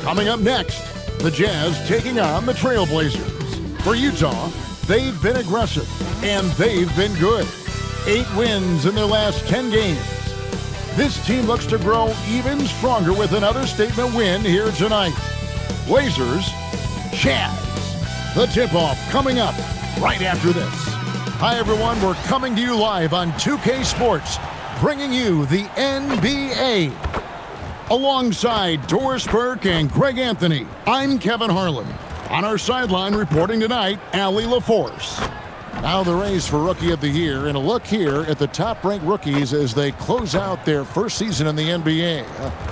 Coming up next, the Jazz taking on the Trailblazers. For Utah, they've been aggressive, and they've been good. 8 wins in their last 10 games. This team looks to grow even stronger with another statement win here tonight. Blazers, Jazz. The tip-off coming up right after this. Hi, everyone. We're coming to you live on 2K Sports, bringing you the NBA. Alongside Doris Burke and Greg Anthony, I'm Kevin Harlan. On our sideline reporting tonight, Allie LaForce. Now the race for Rookie of the Year, and a look here at the top-ranked rookies as they close out their first season in the NBA.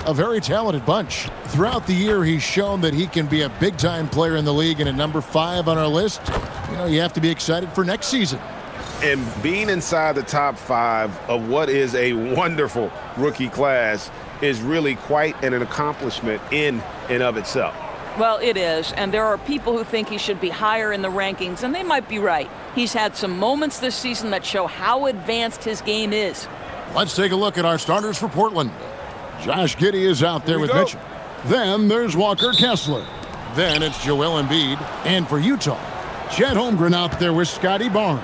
A very talented bunch. Throughout the year, he's shown that he can be a big-time player in the league, and at number 5 on our list, you have to be excited for next season. And being inside the top 5 of what is a wonderful rookie class is really quite an accomplishment in and of itself. Well, it is, and there are people who think he should be higher in the rankings, and they might be right. He's had some moments this season that show how advanced his game is. Let's take a look at our starters for Portland. Josh Giddey is out there with Mitchell. Then there's Walker Kessler. Then it's Joel Embiid. And for Utah, Chet Holmgren out there with Scotty Barnes.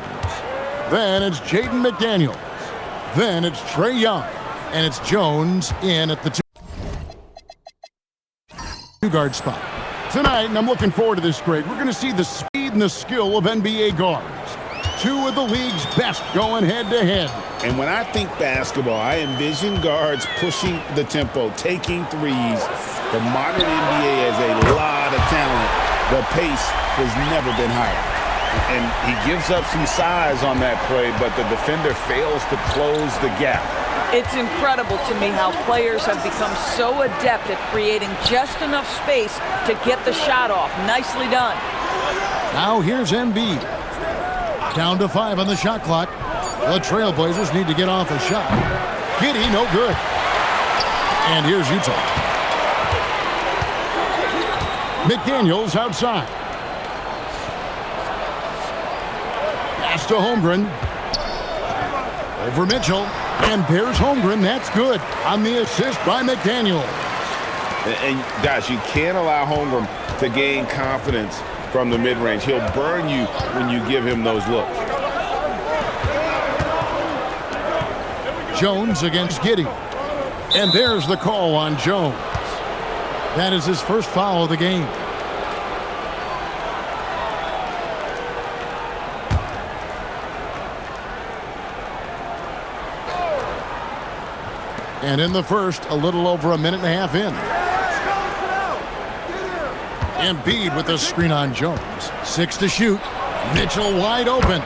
Then it's Jaden McDaniels. Then it's Trae Young. And it's Jones in at the 2-guard spot. Tonight, and I'm looking forward to this, Greg, we're going to see the speed and the skill of NBA guards. 2 of the league's best going head-to-head. And when I think basketball, I envision guards pushing the tempo, taking threes. The modern NBA has a lot of talent. The pace has never been higher. And he gives up some size on that play, but the defender fails to close the gap. It's incredible to me how players have become so adept at creating just enough space to get the shot off. Nicely done. Now here's Embiid. Down to 5 on the shot clock. The Trailblazers need to get off a shot. Giddey, no good. And here's Utah. McDaniels outside. Pass to Holmgren. Over Mitchell. And there's Holmgren. That's good on the assist by McDaniels. And guys, you can't allow Holmgren to gain confidence from the mid-range. He'll burn you when you give him those looks. Jones against Giddey. And there's the call on Jones. That is his first foul of the game. And in the first, a little over a minute and a half in. Embiid with a screen on Jones. 6 to shoot. Mitchell wide open.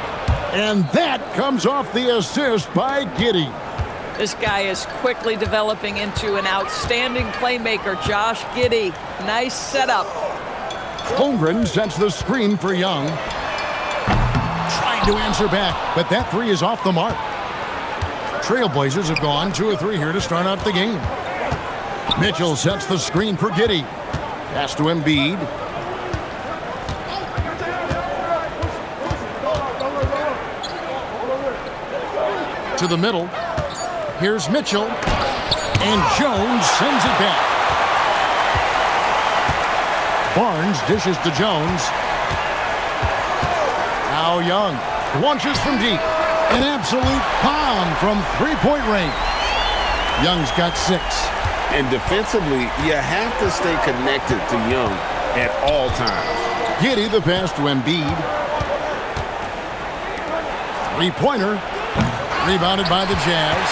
And that comes off the assist by Giddey. This guy is quickly developing into an outstanding playmaker, Josh Giddey. Nice setup. Holmgren sets the screen for Young. Trying to answer back, but that 3 is off the mark. Trailblazers have gone 2 of 3 here to start out the game. Mitchell sets the screen for Giddey. Pass to Embiid. To the middle. Here's Mitchell. And Jones sends it back. Barnes dishes to Jones. Now Young launches from deep. An absolute bomb from 3-point range. Young's got 6. And defensively, you have to stay connected to Young at all times. Giddey the pass to Embiid. 3-pointer. Rebounded by the Jazz.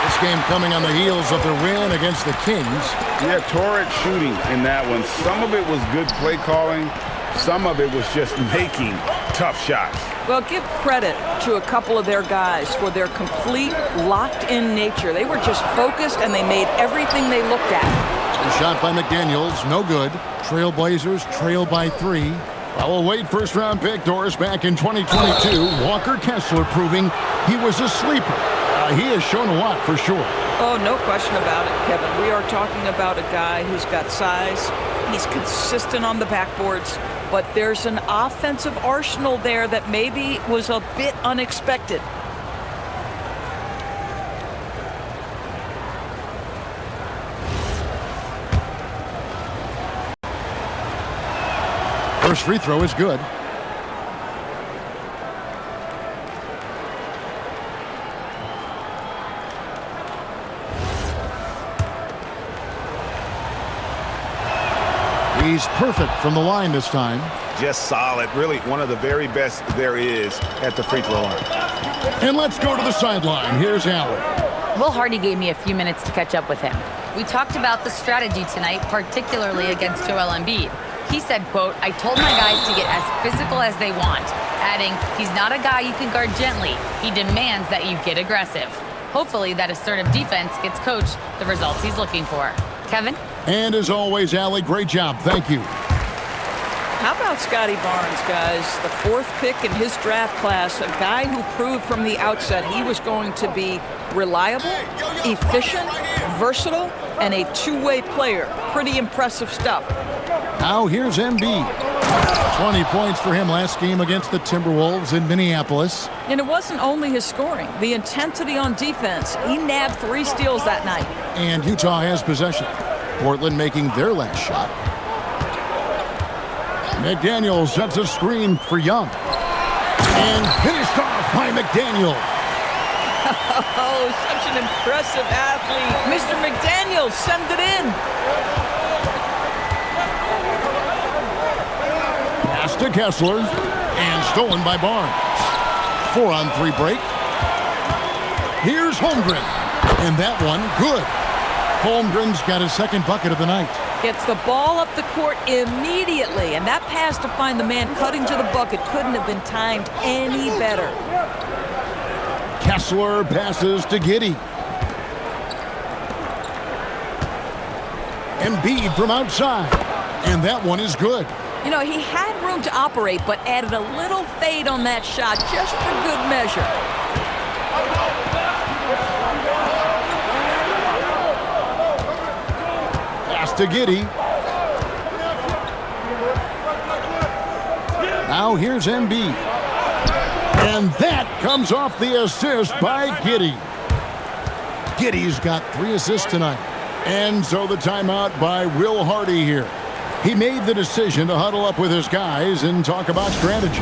This game coming on the heels of their win against the Kings. Yeah, torrid shooting in that one. Some of it was good play calling. Some of it was just making tough shots. Well, give credit to a couple of their guys for their complete locked-in nature. They were just focused, and they made everything they looked at. The shot by McDaniels, no good. Trailblazers trail by 3. Well, a late first-round pick, Doris, back in 2022. Walker Kessler proving he was a sleeper. He has shown a lot for sure. Oh, no question about it, Kevin. We are talking about a guy who's got size. He's consistent on the backboards, but there's an offensive arsenal there that maybe was a bit unexpected. First free throw is good. He's perfect from the line this time. Just solid. Really one of the very best there is at the free throw line. And let's go to the sideline. Here's Allen. Will Hardy gave me a few minutes to catch up with him. We talked about the strategy tonight, particularly against Joel Embiid. He said, quote, "I told my guys to get as physical as they want," adding, "He's not a guy you can guard gently. He demands that you get aggressive." Hopefully that assertive defense gets Coach the results he's looking for. Kevin? And as always, Allie, great job. Thank you. How about Scotty Barnes, guys? The 4th pick in his draft class, a guy who proved from the outset he was going to be reliable, efficient, versatile, and a two-way player. Pretty impressive stuff. Now here's Embiid. 20 points for him last game against the Timberwolves in Minneapolis. And it wasn't only his scoring. The intensity on defense. He nabbed 3 steals that night. And Utah has possession. Portland making their last shot. McDaniel sets a screen for Young. And finished off by McDaniel. Oh, such an impressive athlete. Mr. McDaniel, send it in. Pass to Kessler. And stolen by Barnes. 4-on-3 break. Here's Holmgren. And that one, good. Holmgren's got his 2nd bucket of the night. Gets the ball up the court immediately, and that pass to find the man cutting to the bucket couldn't have been timed any better. Kessler passes to Giddey. Embiid from outside. And that one is good. You know, he had room to operate, but added a little fade on that shot just for good measure. To Giddey. Now here's Embiid. And that comes off the assist by Giddey. Giddey's got 3 assists tonight. And so the timeout by Will Hardy here. He made the decision to huddle up with his guys and talk about strategy.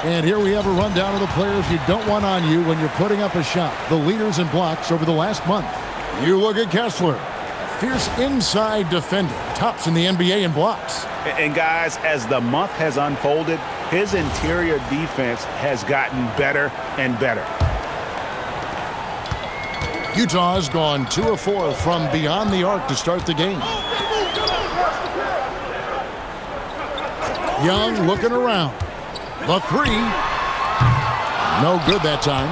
And here we have a rundown of the players you don't want on you when you're putting up a shot. The leaders in blocks over the last month. You look at Kessler, a fierce inside defender, tops in the NBA in blocks. And guys, as the month has unfolded, his interior defense has gotten better and better. Utah has gone 2 of 4 from beyond the arc to start the game. Young looking around. The 3. No good that time.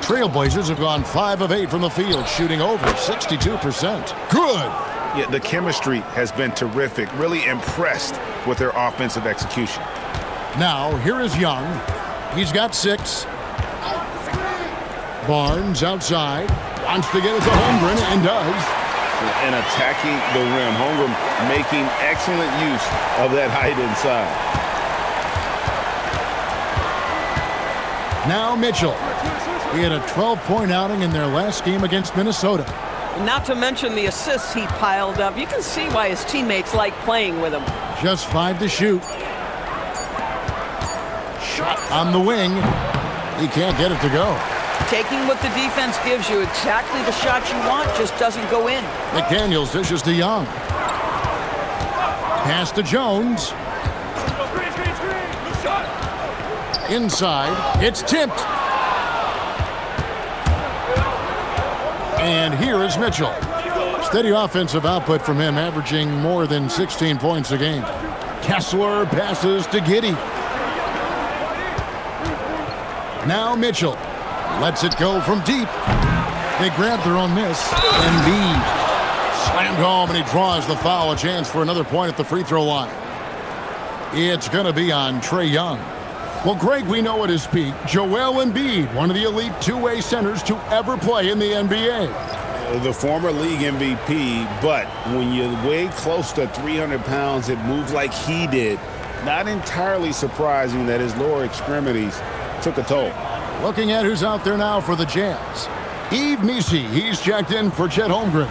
Trailblazers have gone 5 of 8 from the field, shooting over 62%. Good. Yeah, the chemistry has been terrific. Really impressed with their offensive execution. Now, here is Young. He's got 6. Barnes outside. Wants to get it to Holmgren and does. And attacking the rim. Holmgren making excellent use of that height inside. Now Mitchell. He had a 12-point outing in their last game against Minnesota. Not to mention the assists he piled up. You can see why his teammates like playing with him. Just 5 to shoot. Shot on the wing. He can't get it to go. Taking what the defense gives you, exactly the shot you want, just doesn't go in. McDaniels dishes to Young. Pass to Jones. Inside, it's tipped. And here is Mitchell. Steady offensive output from him, averaging more than 16 points a game. Kessler passes to Giddey. Now Mitchell lets it go from deep. They grab their own miss. Embiid slammed home, and he draws the foul. A chance for another point at the free throw line. It's going to be on Trae Young. Well, Greg, we know at his peak, Joel Embiid, one of the elite two-way centers to ever play in the NBA. The former league MVP, but when you weigh close to 300 pounds, it moves like he did. Not entirely surprising that his lower extremities took a toll. Looking at who's out there now for the Jazz. Yves Missi, he's checked in for Chet Holmgren.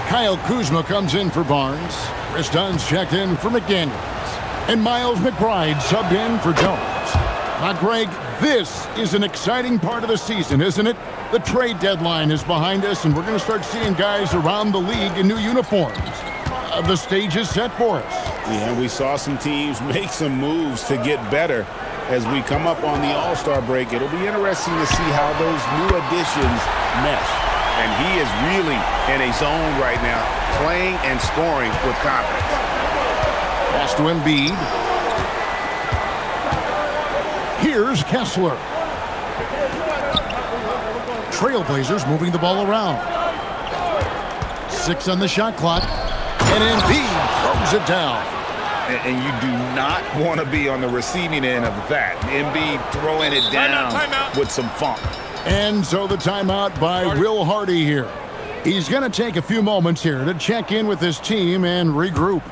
Kyle Kuzma comes in for Barnes. Chris Dunn's checked in for McDaniels. And Miles McBride subbed in for Jones. Now, Greg, this is an exciting part of the season, isn't it? The trade deadline is behind us, and we're going to start seeing guys around the league in new uniforms. The stage is set for us. Yeah, we saw some teams make some moves to get better as we come up on the All-Star break. It'll be interesting to see how those new additions mesh. And he is really in a zone right now, playing and scoring with confidence. Pass to Embiid. Here's Kessler. Trailblazers moving the ball around. 6 on the shot clock. And Embiid throws it down. And you do not want to be on the receiving end of that. Embiid throwing it down with some funk. And so the timeout by Will Hardy here. He's going to take a few moments here to check in with his team and regroup.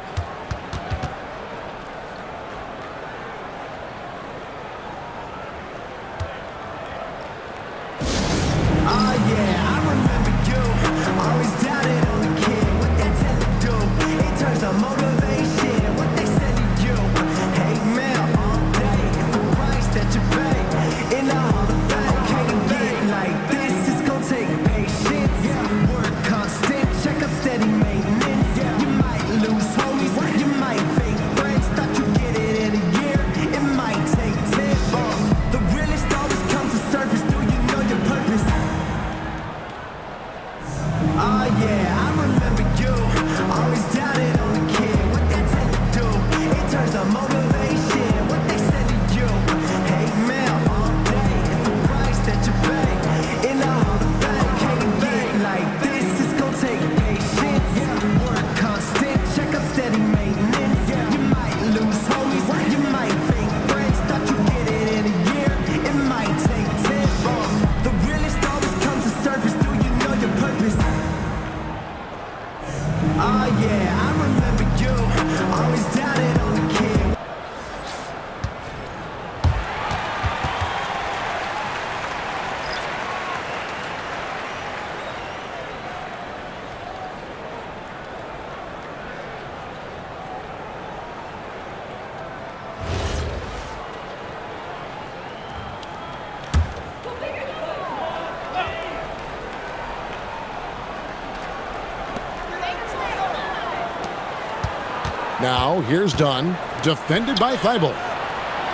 Now, here's Dunn, defended by Thibault.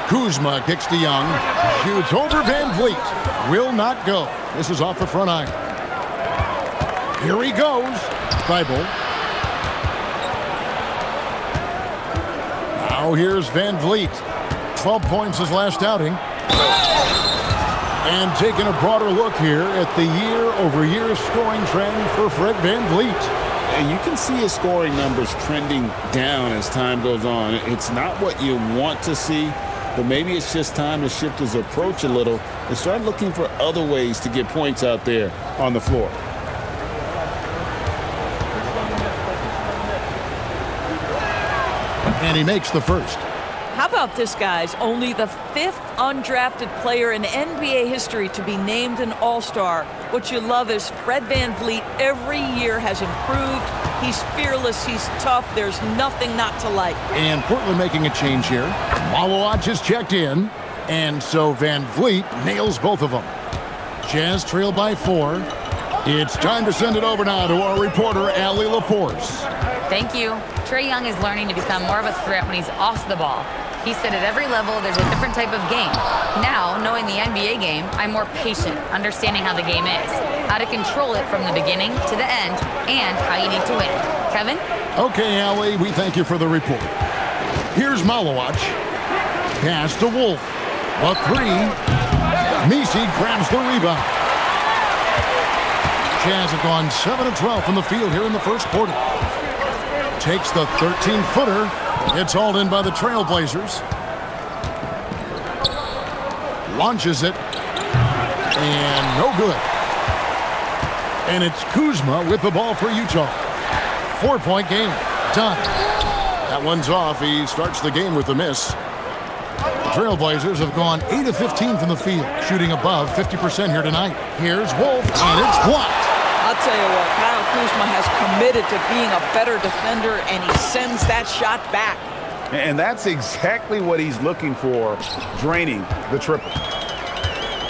Kuzma kicks to Young, shoots over Van Vliet, will not go. This is off the front iron. Here he goes, Thibault. Now here's Van Vliet. 12 points his last outing. And taking a broader look here at the year-over-year scoring trend for Fred Van Vliet. And you can see his scoring numbers trending down as time goes on. It's not what you want to see, but maybe it's just time to shift his approach a little and start looking for other ways to get points out there on the floor. And he makes the first. How about this, guys? Only the 5th undrafted player in NBA history to be named an All-Star. What you love is Fred Van Vliet every year has improved. He's fearless. He's tough. There's nothing not to like. And Portland making a change here. Malawach just checked in. And so Van Vliet nails both of them. Jazz trail by 4. It's time to send it over now to our reporter, Allie LaForce. Thank you. Trae Young is learning to become more of a threat when he's off the ball. He said at every level there's a different type of game. Now, knowing the NBA game, I'm more patient, understanding how the game is, how to control it from the beginning to the end, and how you need to win. Kevin? Okay, Allie, we thank you for the report. Here's Malawach. Pass to Wolf. A 3. Messi grabs the rebound. Jazz have gone 7 of 12 from the field here in the first quarter. Takes the 13-footer. It's hauled in by the Trailblazers. Launches it. And no good. And it's Kuzma with the ball for Utah. 4-point game. Done. That one's off. He starts the game with a miss. The Trailblazers have gone 8 of 15 from the field, shooting above 50% here tonight. Here's Wolf, and it's blocked. I'll tell you what, Kyle Kuzma has committed to being a better defender, and he sends that shot back. And that's exactly what he's looking for, draining the triple.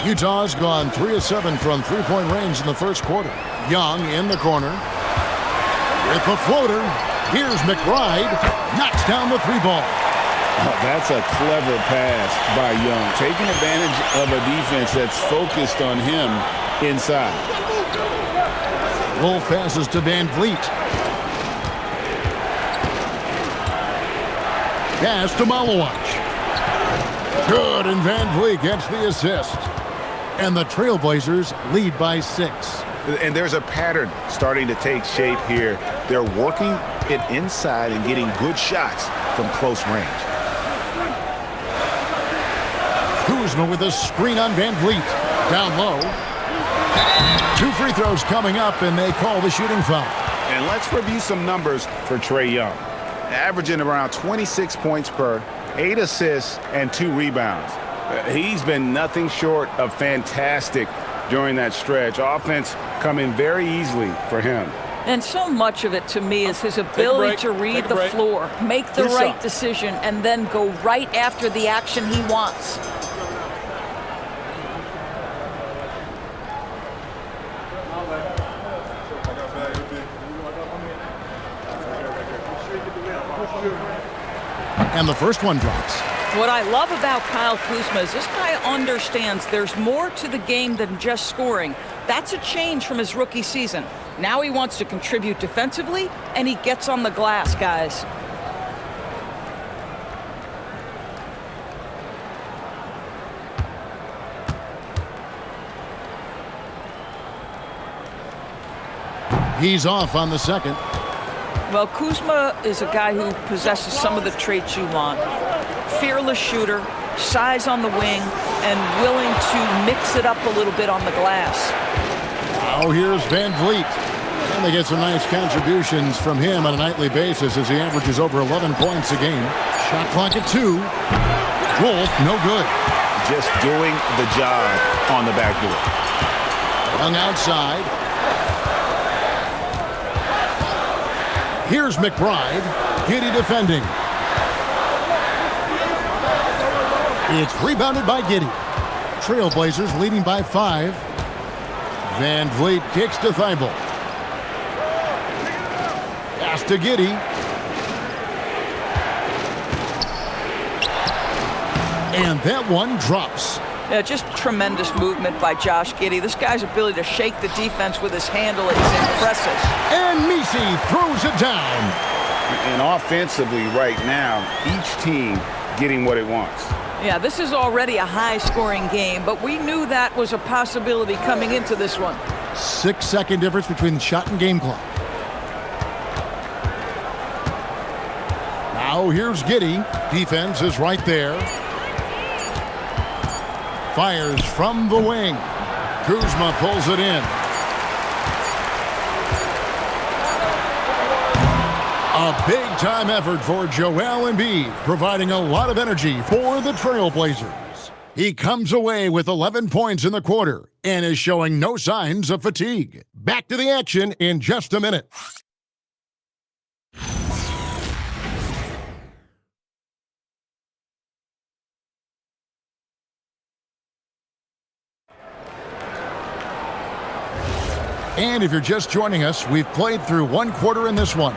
Utah's gone 3 of 7 from three-point range in the first quarter. Young in the corner. With the floater, here's McBride. Knocks down the 3-ball. Oh, that's a clever pass by Young, taking advantage of a defense that's focused on him inside. Wolf passes to Van Vliet. Pass to Malawach. Good, and Van Vliet gets the assist. And the Trailblazers lead by 6. And there's a pattern starting to take shape here. They're working it inside and getting good shots from close range. Kuzma with a screen on Van Vliet. Down low. 2 free throws coming up, and they call the shooting foul. And let's review some numbers for Trae Young. Averaging around 26 points per, 8 assists, and 2 rebounds. He's been nothing short of fantastic during that stretch. Offense coming very easily for him. And so much of it, to me, is his ability to read the floor, make the right decision, and then go right after the action he wants. And the first one drops. What I love about Kyle Kuzma is this guy understands there's more to the game than just scoring. That's a change from his rookie season. Now he wants to contribute defensively, and he gets on the glass, guys. He's off on the second. Well, Kuzma is a guy who possesses some of the traits you want. Fearless shooter, size on the wing, and willing to mix it up a little bit on the glass. Now here's Van Vliet. And they get some nice contributions from him on a nightly basis as he averages over 11 points a game. Shot clock at 2. Wolf, no good. Just doing the job on the backboard. Young outside. Here's McBride. Giddey defending. It's rebounded by Giddey. Trailblazers leading by 5. Van Vliet kicks to Thibault. Pass to Giddey. And that one drops. Yeah, just tremendous movement by Josh Giddey. This guy's ability to shake the defense with his handle is impressive. And Messi throws it down. And offensively right now, each team getting what it wants. Yeah, this is already a high-scoring game, but we knew that was a possibility coming into this one. 6-second difference between shot and game clock. Now here's Giddey. Defense is right there. Fires from the wing. Kuzma pulls it in. A big-time effort for Joel Embiid, providing a lot of energy for the Trailblazers. He comes away with 11 points in the quarter and is showing no signs of fatigue. Back to the action in just a minute. And if you're just joining us, we've played through one quarter in this one.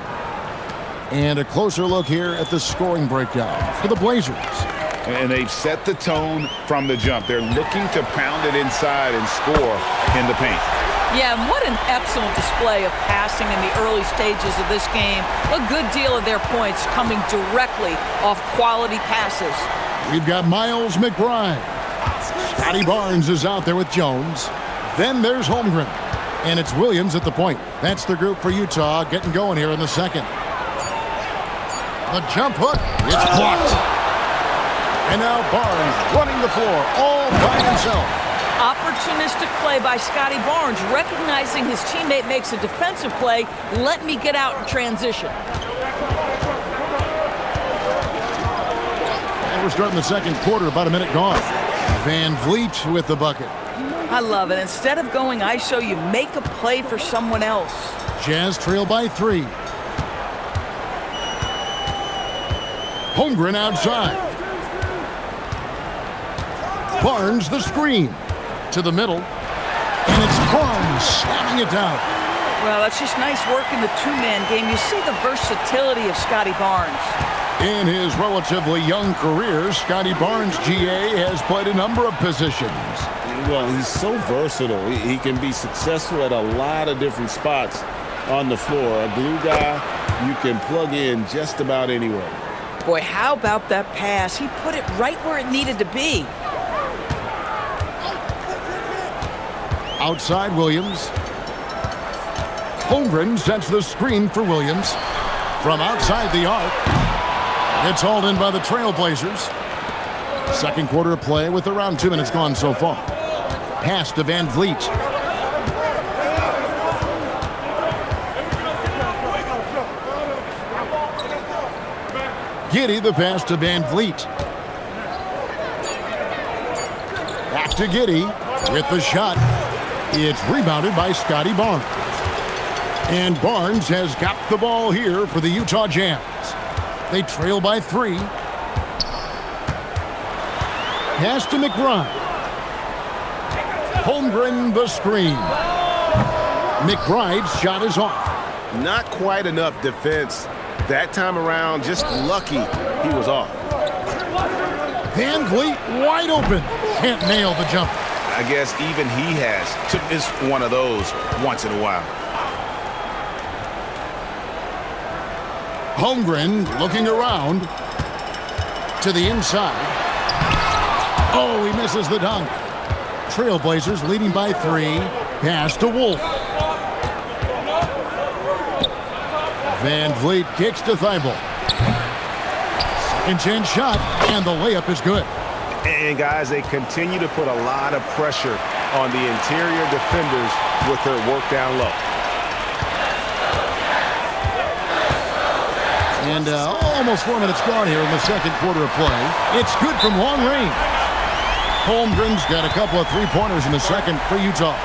And a closer look here at the scoring breakdown for the Blazers. And they've set the tone from the jump. They're looking to pound it inside and score in the paint. Yeah, and what an excellent display of passing in the early stages of this game. A good deal of their points coming directly off quality passes. We've got Miles McBride. Scotty Barnes is out there with Jones. Then there's Holmgren. And it's Williams at the point. That's the group for Utah getting going here in the second. The jump hook, it's blocked. And now Barnes running the floor all by himself. Opportunistic play by Scotty Barnes, recognizing his teammate makes a defensive play. Let me get out in transition. And we're starting the second quarter, about a minute gone. Van Vliet with the bucket. I love it. Instead of going ISO, you make a play for someone else. Jazz trail by 3. Holmgren outside. Barnes the screen. To the middle. And it's Barnes slamming it down. Well, that's just nice work in the two-man game. You see the versatility of Scotty Barnes. In his relatively young career, Scotty Barnes, GA, has played a number of positions. Well, he's so versatile. He can be successful at a lot of different spots on the floor. A glue guy you can plug in just about anywhere. Boy, how about that pass? He put it right where it needed to be. Outside Williams. Holmgren sets the screen for Williams. From outside the arc. It's hauled in by the Trailblazers. Second quarter of play with around 2 minutes gone so far. Pass to Van Vliet. Giddey the pass to Van Vliet. Back to Giddey with the shot. It's rebounded by Scotty Barnes. And Barnes has got the ball here for the Utah Jazz. They trail by 3. Pass to McBride. Holmgren the screen. McBride's shot is off. Not quite enough defense that time around. Just lucky he was off. Van Vliet wide open. Can't nail the jumper. I guess even he has to miss one of those once in a while. Holmgren looking around to the inside. Oh, he misses the dunk. Trailblazers leading by 3. Pass to Wolf. Van Vliet kicks to Thibault. Second chance shot, and the layup is good. And guys, they continue to put a lot of pressure on the interior defenders with their work down low. And almost 4 minutes gone here in the second quarter of play. It's good from long range. Holmgren's got a couple of three-pointers in the second for Utah.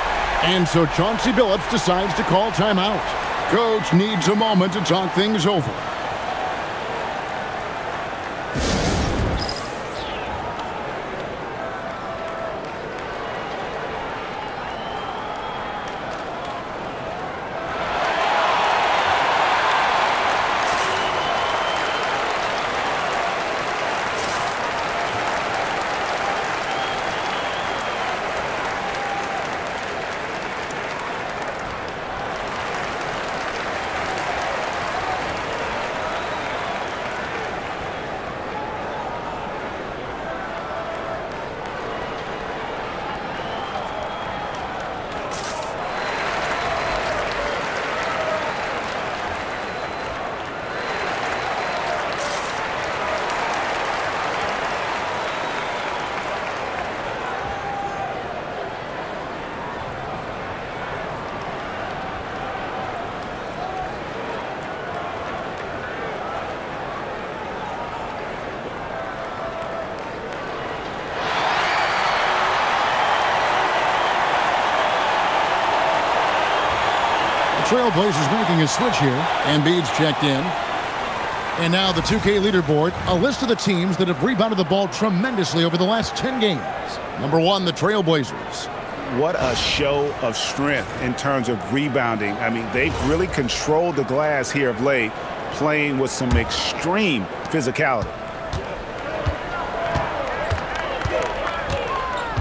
And so Chauncey Billups decides to call timeout. Coach needs a moment to talk things over. Trailblazers making a switch here. Embiid's checked in. And now the 2K leaderboard, a list of the teams that have rebounded the ball tremendously over the last 10 games. Number 1, the Trailblazers. what a show of strength in terms of rebounding. I mean, they've really controlled the glass here of late, playing with some extreme physicality.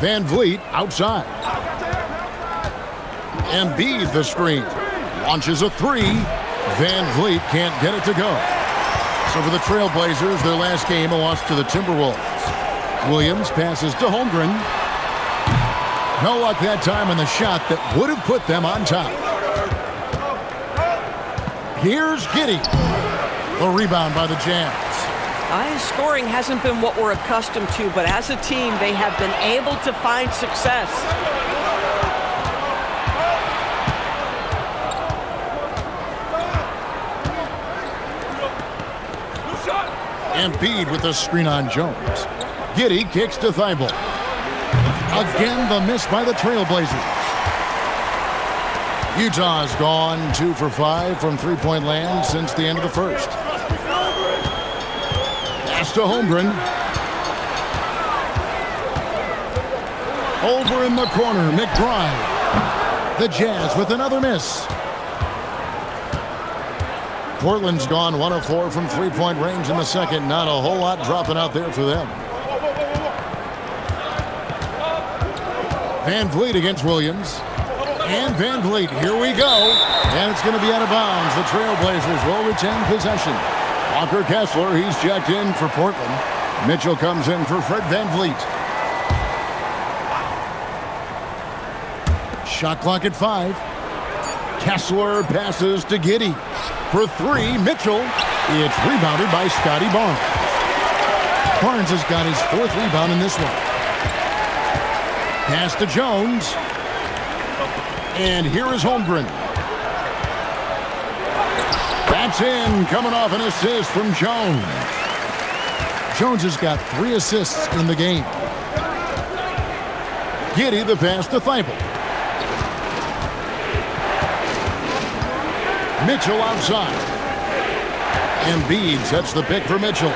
Van Vliet outside. Embiid the screen. Launches a three. Van Vliet can't get it to go. So for the Trailblazers, their last game, a loss to the Timberwolves. Williams passes to Holmgren. No luck that time on the shot that would have put them on top. Here's Giddey. The rebound by the Jazz. High scoring hasn't been what we're accustomed to, but as a team, they have been able to find success. Embiid with the screen on Jones. Giddey kicks to Thibault. Again, the miss by the Trailblazers. Utah's gone 2 for 5 from three-point land since the end of the first. Pass to Holmgren. Over in the corner, McBride. The Jazz with another miss. Portland's gone 1 of 4 from three-point range in the second. Not a whole lot dropping out there for them. Van Vliet against Williams. And Van Vliet, here we go. And it's going to be out of bounds. The Trailblazers will retain possession. Walker Kessler, he's checked in for Portland. Mitchell comes in for Fred Van Vliet. Shot clock at 5. Kessler passes to Giddey. For 3, Mitchell. It's rebounded by Scotty Barnes. Barnes has got his 4th rebound in this one. Pass to Jones. And here is Holmgren. That's in, coming off an assist from Jones. Jones has got 3 assists in the game. Giddey the pass to Thibault. Mitchell outside. Embiid sets the pick for Mitchell.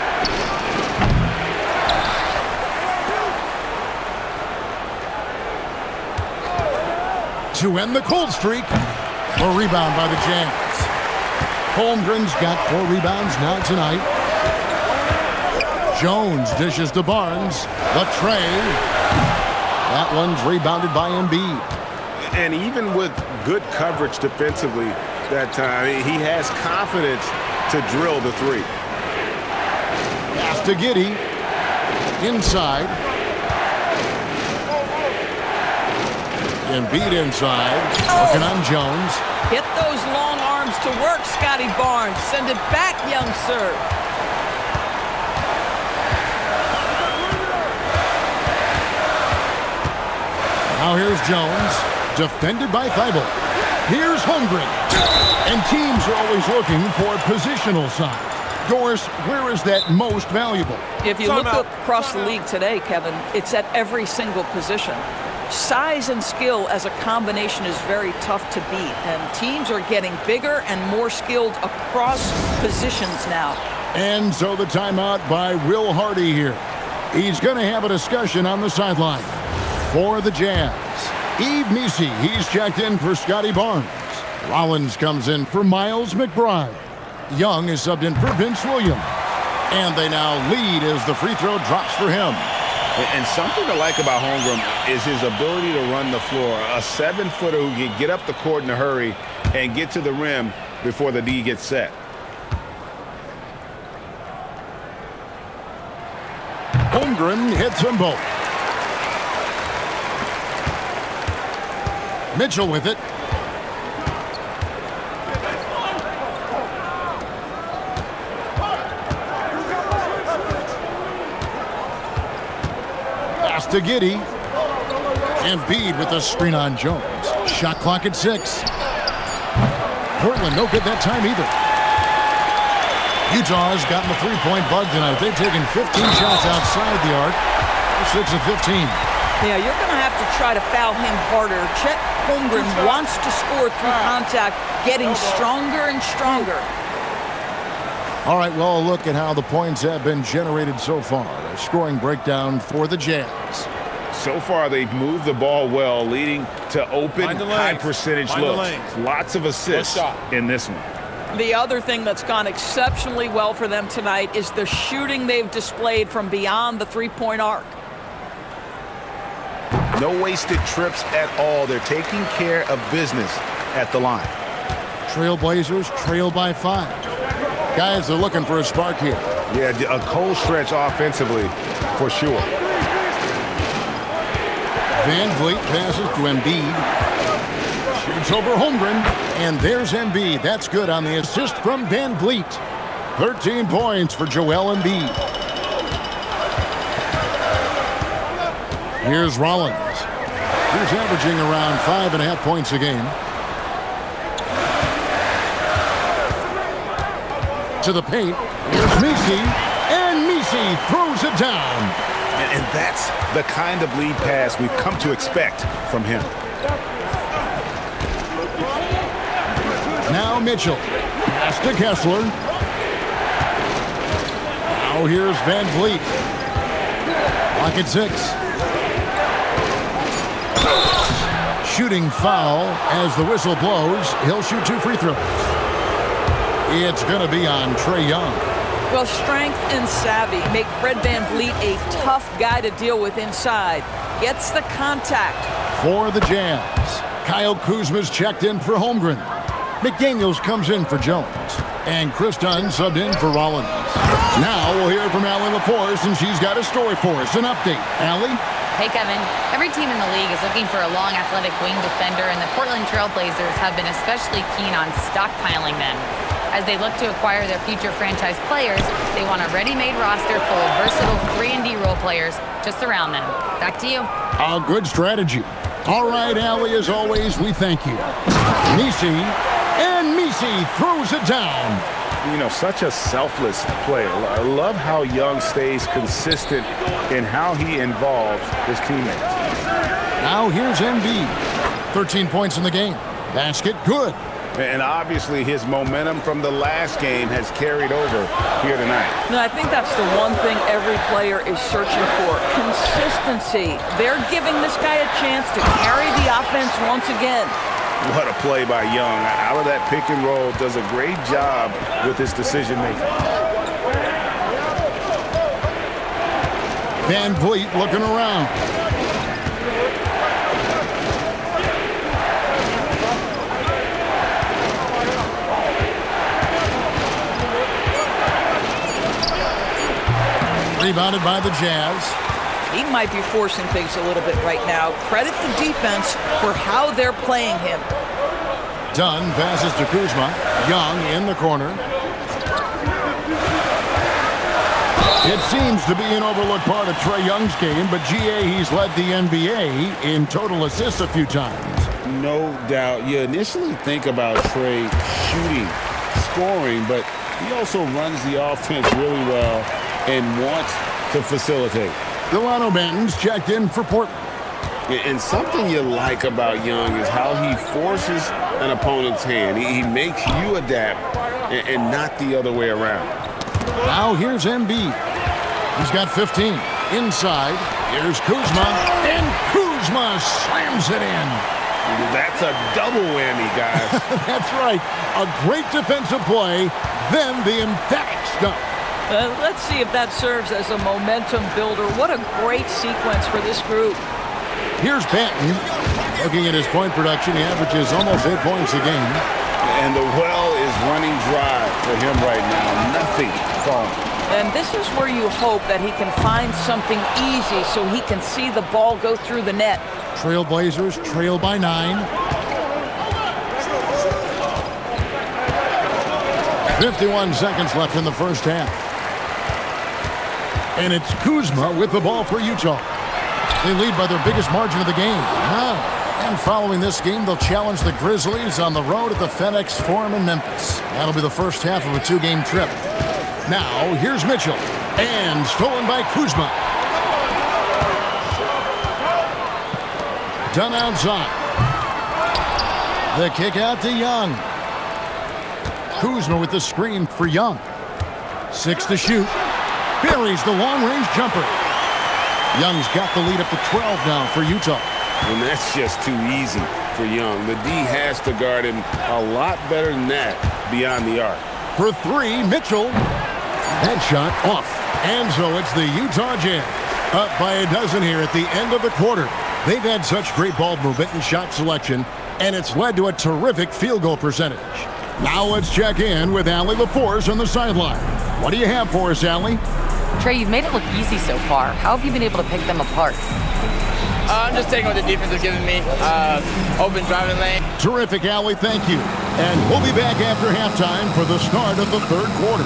To end the cold streak, a rebound by the Jazz. Holmgren's got 4 rebounds now tonight. Jones dishes to Barnes. The tray. That one's rebounded by Embiid. And even with good coverage defensively that time, he has confidence to drill the 3. Pass to Giddey. Inside. Embiid inside. Working on Jones. Get those long arms to work, Scotty Barnes. Send it back, young sir. Now here's Jones. Defended by Thibault. Here's Holmgren. And teams are always looking for positional size. Doris, where is that most valuable? If you look across the league today, Kevin, it's at every single position. Size and skill as a combination is very tough to beat, and teams are getting bigger and more skilled across positions now. And so the timeout by Will Hardy here. He's going to have a discussion on the sideline. For the Jazz, Yves Missi, he's checked in for Scotty Barnes. Rollins comes in for Miles McBride. Young is subbed in for Vince Williams. And they now lead as the free throw drops for him. And something to like about Holmgren is his ability to run the floor. A 7-footer who can get up the court in a hurry and get to the rim before the D gets set. Holmgren hits them both. Mitchell with it. Pass to Giddey. Embiid with the screen on Jones. Shot clock at 6. Portland no good that time either. Utah's gotten the three-point bug tonight. They've taken 15 shots outside the arc. 6 of 15. Yeah, you're going to have to try to foul him harder. Chet Holmgren wants to score through contact, getting stronger and stronger. All right, well, a look at how the points have been generated so far. A scoring breakdown for the Jazz. So far, they've moved the ball well, leading to open, high-percentage looks. Lots of assists in this one. The other thing that's gone exceptionally well for them tonight is the shooting they've displayed from beyond the three-point arc. No wasted trips at all. They're taking care of business at the line. Trailblazers trail by 5. Guys are looking for a spark here. Yeah, a cold stretch offensively for sure. Van Vliet passes to Embiid. Shoots over Holmgren. And there's Embiid. That's good on the assist from Van Vliet. 13 points for Joel Embiid. Here's Rollins. He's averaging around 5.5 points a game. To the paint. Here's Messi. And Messi throws it down. And that's the kind of lead pass we've come to expect from him. Now Mitchell. Pass to Kessler. Now here's Van Vliet. Clock at 6. Shooting foul as the whistle blows. He'll shoot 2 free throws. It's going to be on Trae Young. Well, strength and savvy make Fred Van Vliet a tough guy to deal with inside. Gets the contact. For the Jazz, Kyle Kuzma's checked in for Holmgren. McDaniels comes in for Jones. And Chris Dunn subbed in for Rollins. Now we'll hear from Allie LaForce, and she's got a story for us. An update. Allie? Hey, Kevin. Every team in the league is looking for a long, athletic wing defender, and the Portland Trailblazers have been especially keen on stockpiling them. As they look to acquire their future franchise players, they want a ready-made roster full of versatile 3-and-D role players to surround them. Back to you. A good strategy. All right, Allie, as always, we thank you. Messi, and Messi throws it down. You know, such a selfless player. I love how Young stays consistent in how he involves his teammates. Now here's Embiid. 13 points in the game. Basket good. And obviously his momentum from the last game has carried over here tonight. And I think that's the one thing every player is searching for. Consistency. They're giving this guy a chance to carry the offense once again. What a play by Young. Out of that pick and roll, does a great job with his decision making. Van Vliet looking around. Rebounded by the Jazz. He might be forcing things a little bit right now. Credit the defense for how they're playing him. Dunn passes to Kuzma. Young in the corner. It seems to be an overlooked part of Trae Young's game, but GA, he's led the NBA in total assists a few times. No doubt. You initially think about Trae shooting, scoring, but he also runs the offense really well and wants to facilitate. Delano Banton's checked in for Portland. And something you like about Young is how he forces an opponent's hand. He makes you adapt and not the other way around. Now here's Embiid. He's got 15. Inside, here's Kuzma. And Kuzma slams it in. That's a double whammy, guys. That's right. A great defensive play, then the emphatic stuff. Let's see if that serves as a momentum builder. What a great sequence for this group. Here's Banton. Looking at his point production, he averages almost 8 points a game. And the well is running dry for him right now. Nothing falling. And this is where you hope that he can find something easy so he can see the ball go through the net. Trailblazers trail by 9. 51 seconds left in the first half. And it's Kuzma with the ball for Utah. They lead by their biggest margin of the game, 9. And following this game, they'll challenge the Grizzlies on the road at the FedEx Forum in Memphis. That'll be the first half of a 2-game trip. Now, here's Mitchell. And stolen by Kuzma. Done outside. The kick out to Young. Kuzma with the screen for Young. 6 to shoot. Buries the long-range jumper. Young's got the lead up to 12 now for Utah. And that's just too easy for Young. The D has to guard him a lot better than that beyond the arc. For three, Mitchell. That shot off. And so it's the Utah Jazz up by a dozen here at the end of the quarter. They've had such great ball movement and shot selection, and it's led to a terrific field goal percentage. Now let's check in with Allie LaForce on the sideline. What do you have for us, Allie? Trey, you've made it look easy so far. How have you been able to pick them apart? I'm just taking what the defense is giving me. Open driving lane. Terrific, Allie. Thank you. And we'll be back after halftime for the start of the third quarter.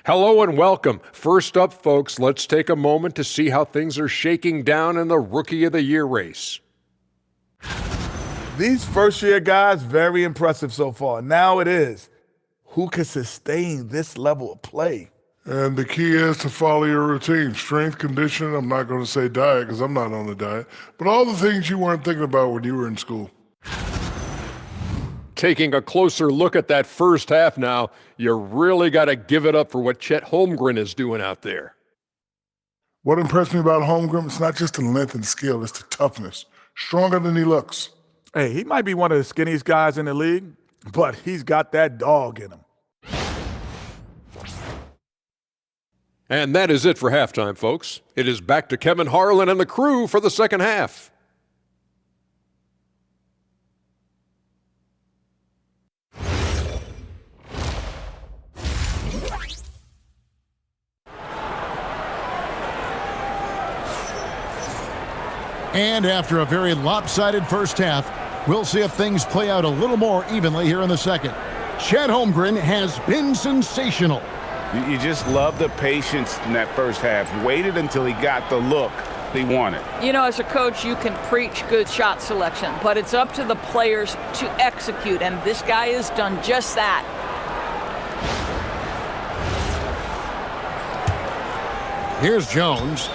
Hello and welcome. First up, folks, let's take a moment to see how things are shaking down in the Rookie of the Year race. These first-year guys, very impressive so far. Now it is, who can sustain this level of play? And the key is to follow your routine. Strength, conditioning, I'm not going to say diet because I'm not on the diet, but all the things you weren't thinking about when you were in school. Taking a closer look at that first half now, you really got to give it up for what Chet Holmgren is doing out there. What impressed me about Holmgren, it's not just the length and skill, it's the toughness. Stronger than he looks. Hey, he might be one of the skinniest guys in the league, but he's got that dog in him. And that is it for halftime, folks. It is back to Kevin Harlan and the crew for the second half. And after a very lopsided first half, we'll see if things play out a little more evenly here in the second. Chet Holmgren has been sensational. You just love the patience in that first half. Waited until he got the look he wanted. You know, as a coach, you can preach good shot selection, but it's up to the players to execute, and this guy has done just that. Here's Jones.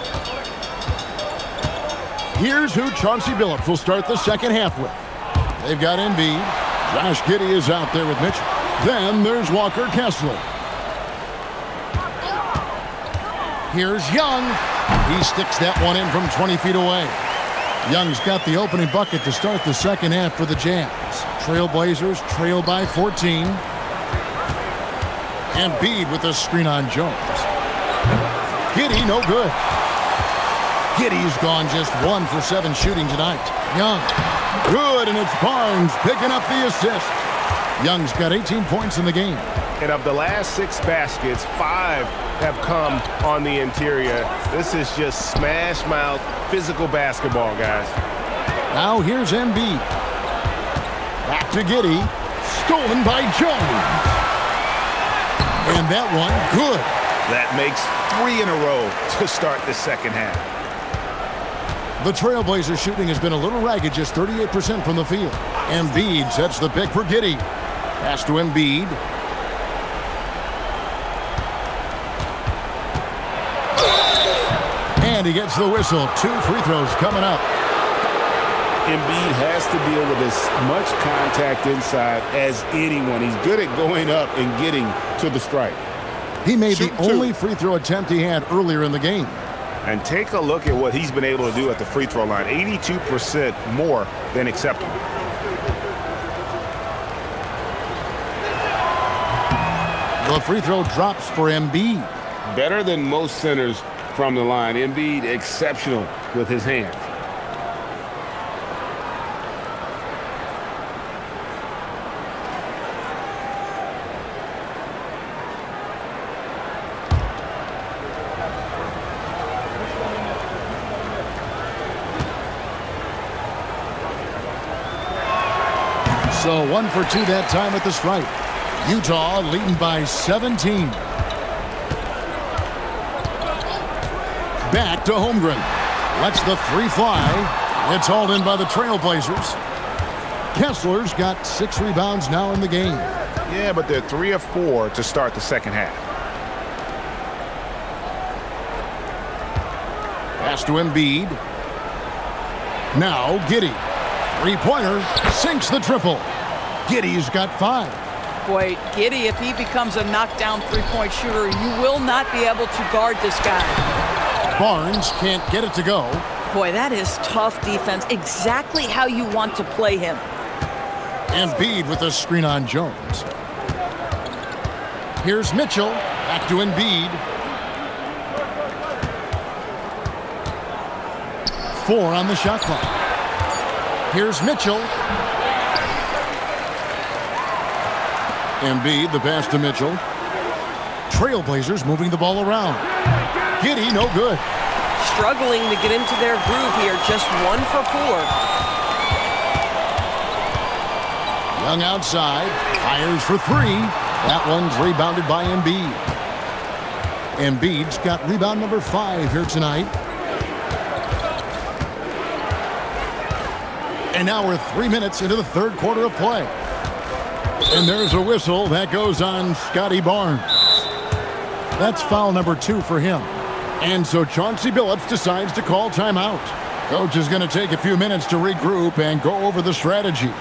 Here's who Chauncey Billups will start the second half with. They've got Embiid. Josh Giddey is out there with Mitchell. Then there's Walker Kessler. Here's Young. He sticks that one in from 20 feet away. Young's got the opening bucket to start the second half for the Jazz. Trailblazers trail by 14. Embiid with a screen on Jones. Giddey, no good. Giddey's gone just 1 for 7 shooting tonight. Young, good, and it's Barnes picking up the assist. Young's got 18 points in the game. And of the last 6 baskets, 5 have come on the interior. This is just smash-mouth physical basketball, guys. Now here's Embiid. Back to Giddey. Stolen by Jones. And that one, good. That makes 3 in a row to start the second half. The Trailblazers shooting has been a little ragged, just 38% from the field. Embiid sets the pick for Giddey. Pass to Embiid. And he gets the whistle. 2 free throws coming up. Embiid has to deal with as much contact inside as anyone. He's good at going up and getting to the stripe. He made the only free throw attempt he had earlier in the game. And take a look at what he's been able to do at the free throw line. 82% more than acceptable. The free throw drops for Embiid. Better than most centers from the line. Embiid exceptional with his hands. So 1 for 2 that time at the stripe. Utah leading by 17. Back to Holmgren. Lets the 3 fly. It's hauled in by the Trailblazers. Kessler's got 6 rebounds now in the game. Yeah, but they're 3 of 4 to start the second half. Pass to Embiid. Now Giddey. Three-pointer. Sinks the triple. Giddey's got 5. Boy, Giddey, if he becomes a knockdown three-point shooter, you will not be able to guard this guy. Barnes can't get it to go. Boy, that is tough defense. Exactly how you want to play him. Embiid with a screen on Jones. Here's Mitchell. Back to Embiid. 4 on the shot clock. Here's Mitchell. Embiid, the pass to Mitchell. Trailblazers moving the ball around. Giddey, no good. Struggling to get into their groove here, just 1 for 4. Young outside, fires for 3. That one's rebounded by Embiid. Embiid's got rebound number 5 here tonight. And now we're 3 minutes into the third quarter of play. And there's a whistle that goes on Scotty Barnes. That's foul number 2 for him. And so Chauncey Billups decides to call timeout. Coach is going to take a few minutes to regroup and go over the strategy.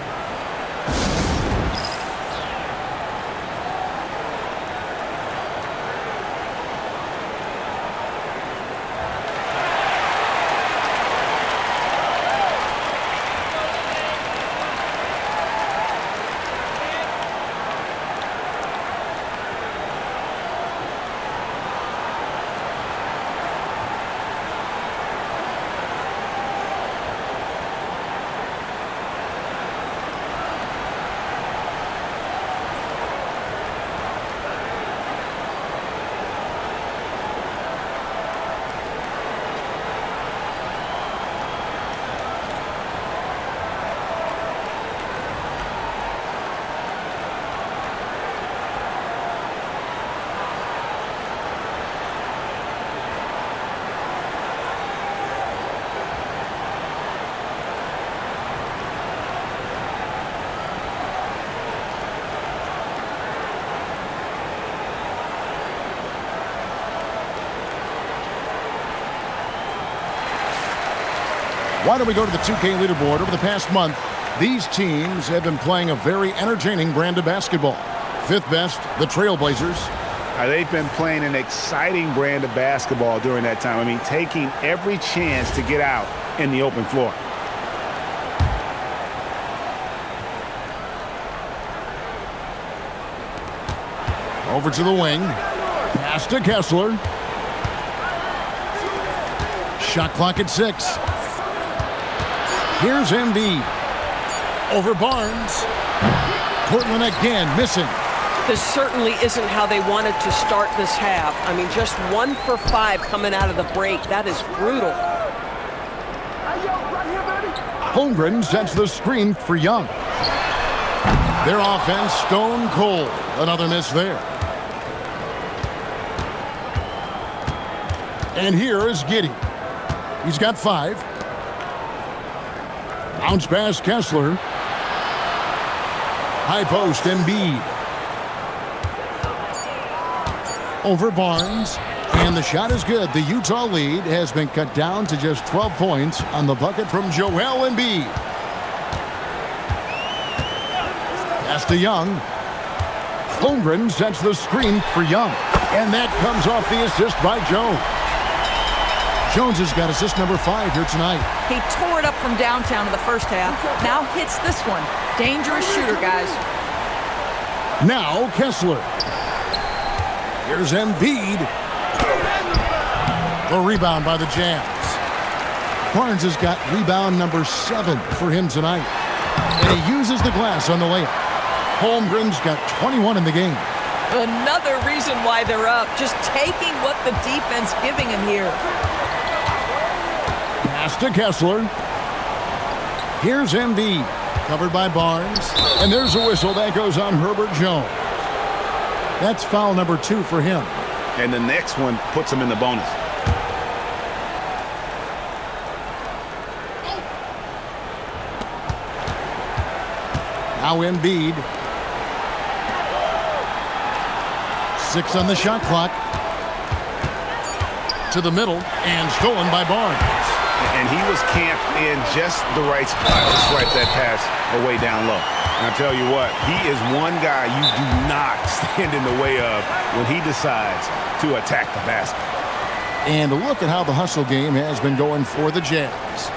Why don't we go to the 2K leaderboard? Over the past month, these teams have been playing a very entertaining brand of basketball. 5th best, the Trailblazers. They've been playing an exciting brand of basketball during that time. I mean, taking every chance to get out in the open floor. Over to the wing. Pass to Kessler. Shot clock at 6. Here's Embiid. Over Barnes. Portland again missing. This certainly isn't how they wanted to start this half. I mean, just 1 for 5 coming out of the break. That is brutal. Holmgren sets the screen for Young. Their offense stone cold. Another miss there. And here is Giddey. He's got 5. Bounce pass Kessler. High post Embiid. Over Barnes. And the shot is good. The Utah lead has been cut down to just 12 points on the bucket from Joel Embiid. Pass to Young. Holmgren sets the screen for Young. And that comes off the assist by Jones. Jones has got assist number 5 here tonight. He tore it up from downtown in the first half. Now hits this one. Dangerous shooter, guys. Now Kessler. Here's Embiid. The rebound by the Jazz. Barnes has got rebound number 7 for him tonight. And he uses the glass on the layup. Holmgren's got 21 in the game. Another reason why they're up. Just taking what the defense giving him here. Pass to Kessler. Here's Embiid, covered by Barnes. And there's a whistle that goes on Herbert Jones. That's foul number 2 for him. And the next one puts him in the bonus. Now Embiid. 6 on the shot clock. To the middle and stolen by Barnes. And he was camped in just the right spot to swipe that pass away down low. And I tell you what, he is one guy you do not stand in the way of when he decides to attack the basket. And a look at how the hustle game has been going for the Jazz.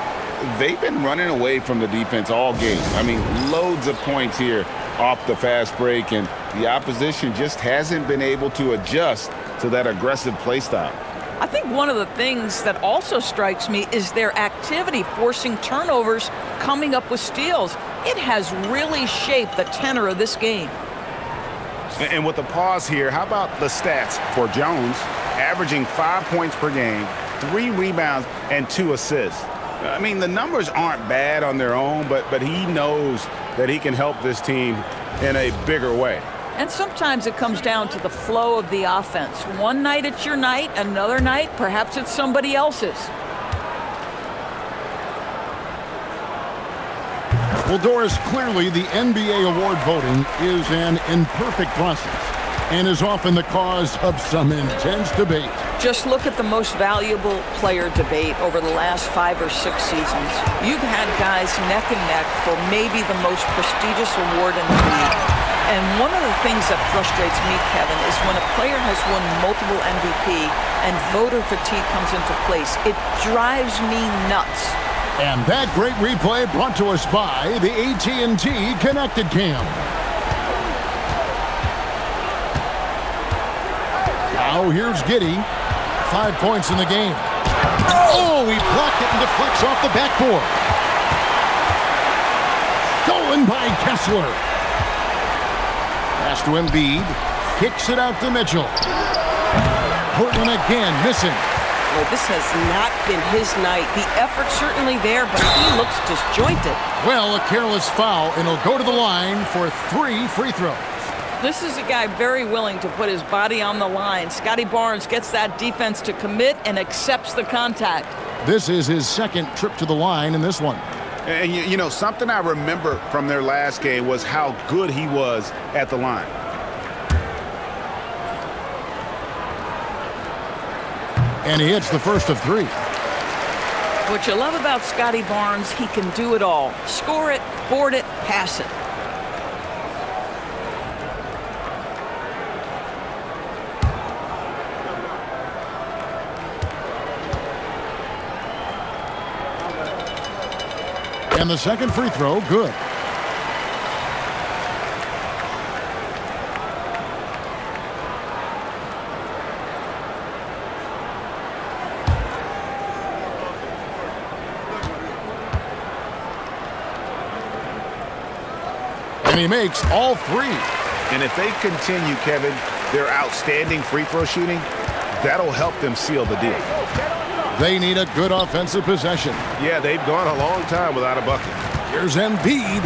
They've been running away from the defense all game. I mean, loads of points here off the fast break, and the opposition just hasn't been able to adjust to that aggressive play style. I think one of the things that also strikes me is their activity, forcing turnovers, coming up with steals. It has really shaped the tenor of this game. And with the pause here, how about the stats for Jones? Averaging 5 points per game, 3 rebounds, and 2 assists. I mean, the numbers aren't bad on their own, but he knows that he can help this team in a bigger way. And sometimes it comes down to the flow of the offense. One night it's your night, another night perhaps it's somebody else's. Well, Doris, clearly the NBA award voting is an imperfect process and is often the cause of some intense debate. Just look at the most valuable player debate over the last 5 or 6 seasons. You've had guys neck and neck for maybe the most prestigious award in the league. And one of the things that frustrates me, Kevin, is when a player has won multiple MVP and voter fatigue comes into place. It drives me nuts. And that great replay brought to us by the AT&T Connected Cam. Now here's Giddey. 5 points in the game. Oh, he blocked it and deflects off the backboard. Stolen by Kessler. Pass to Embiid. Kicks it out to Mitchell. Portland again missing. Well, this has not been his night. The effort's certainly there, but he looks disjointed. Well, a careless foul, and he'll go to the line for 3 free throws. This is a guy very willing to put his body on the line. Scotty Barnes gets that defense to commit and accepts the contact. This is his second trip to the line in this one. And, you know, something I remember from their last game was how good he was at the line. And he hits the first of 3. What you love about Scotty Barnes, he can do it all. Score it, board it, pass it. And the second free throw, good. And he makes all 3. And if they continue, Kevin, their outstanding free throw shooting, that'll help them seal the deal. They need a good offensive possession. Yeah, they've gone a long time without a bucket. Here's Embiid.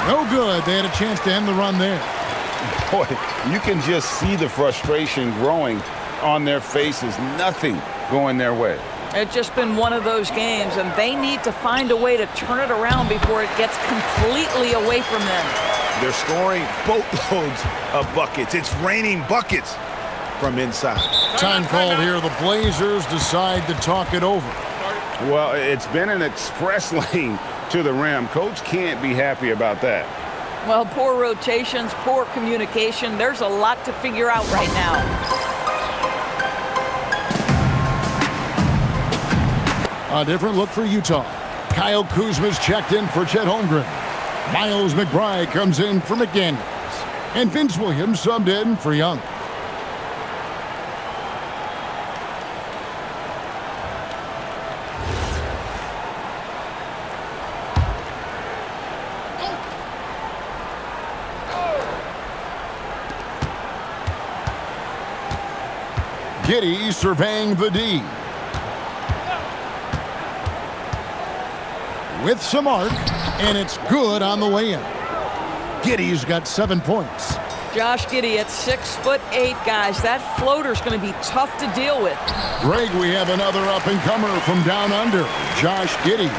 No good. They had a chance to end the run there. Boy, you can just see the frustration growing on their faces. Nothing going their way. It's just been one of those games, and they need to find a way to turn it around before it gets completely away from them. They're scoring boatloads of buckets. It's raining buckets from inside. Time called here. The Blazers decide to talk it over. Well, it's been an express lane to the rim. Coach can't be happy about that. Well, poor rotations, poor communication. There's a lot to figure out right now. A different look for Utah. Kyle Kuzma's checked in for Chet Holmgren. Miles McBride comes in for McDaniels. And Vince Williams subbed in for Young. Giddey surveying the D. With some arc, and it's good on the way in. Giddey's got 7 points. Josh Giddey at 6'8", guys. That floater's going to be tough to deal with. Greg, we have another up-and-comer from down under, Josh Giddey.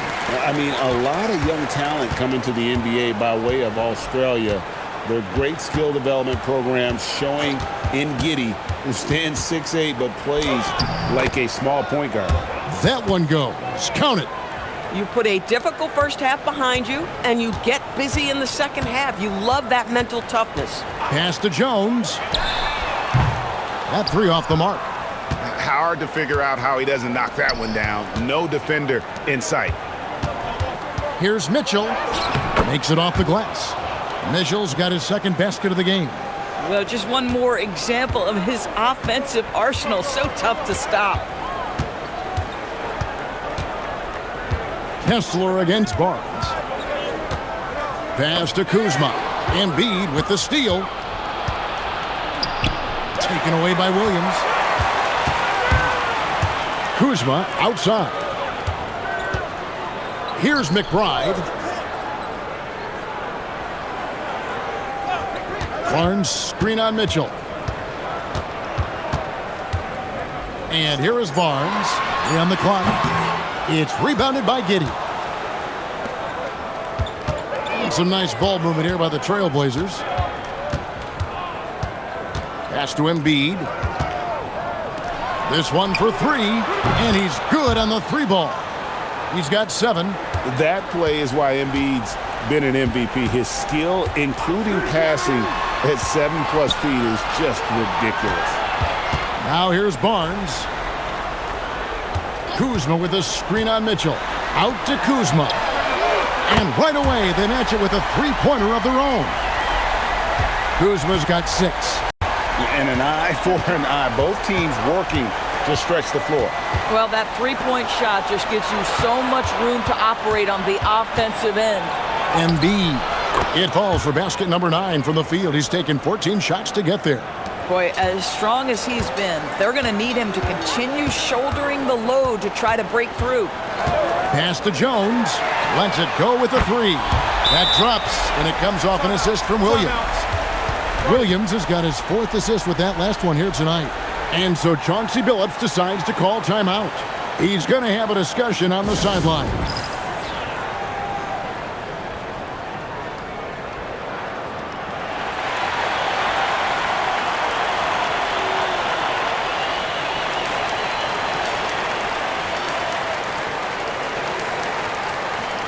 I mean, a lot of young talent coming to the NBA by way of Australia. They're great skill development programs showing in Giddy, who stands 6'8", but plays like a small point guard. That one goes. Count it. You put a difficult first half behind you, and you get busy in the second half. You love that mental toughness. Pass to Jones. That three off the mark. Hard to figure out how he doesn't knock that one down. No defender in sight. Here's Mitchell. Makes it off the glass. Mitchell's got his second basket of the game. Well, just one more example of his offensive arsenal. So tough to stop. Kessler against Barnes. Pass to Kuzma. Embiid with the steal. Taken away by Williams. Kuzma outside. Here's McBride. Barnes screen on Mitchell. And here is Barnes. 3 on the clock. It's rebounded by Giddey. And some nice ball movement here by the Trailblazers. Pass to Embiid. This one for 3, and he's good on the 3 ball. He's got 7. That play is why Embiid's been an MVP. His skill, including passing at 7+ feet, is just ridiculous. Now here's Barnes. Kuzma with a screen on Mitchell. Out to Kuzma. And right away, they match it with a 3-pointer of their own. Kuzma's got 6. And an eye for an eye. Both teams working to stretch the floor. Well, that 3-point shot just gives you so much room to operate on the offensive end. Embiid. It falls for basket number 9 from the field. He's taken 14 shots to get there. Boy, as strong as he's been, they're going to need him to continue shouldering the load to try to break through. Pass to Jones. Lets it go with the 3. That drops, and it comes off an assist from Williams. Williams has got his 4th assist with that last one here tonight. And so Chauncey Billups decides to call timeout. He's going to have a discussion on the sideline.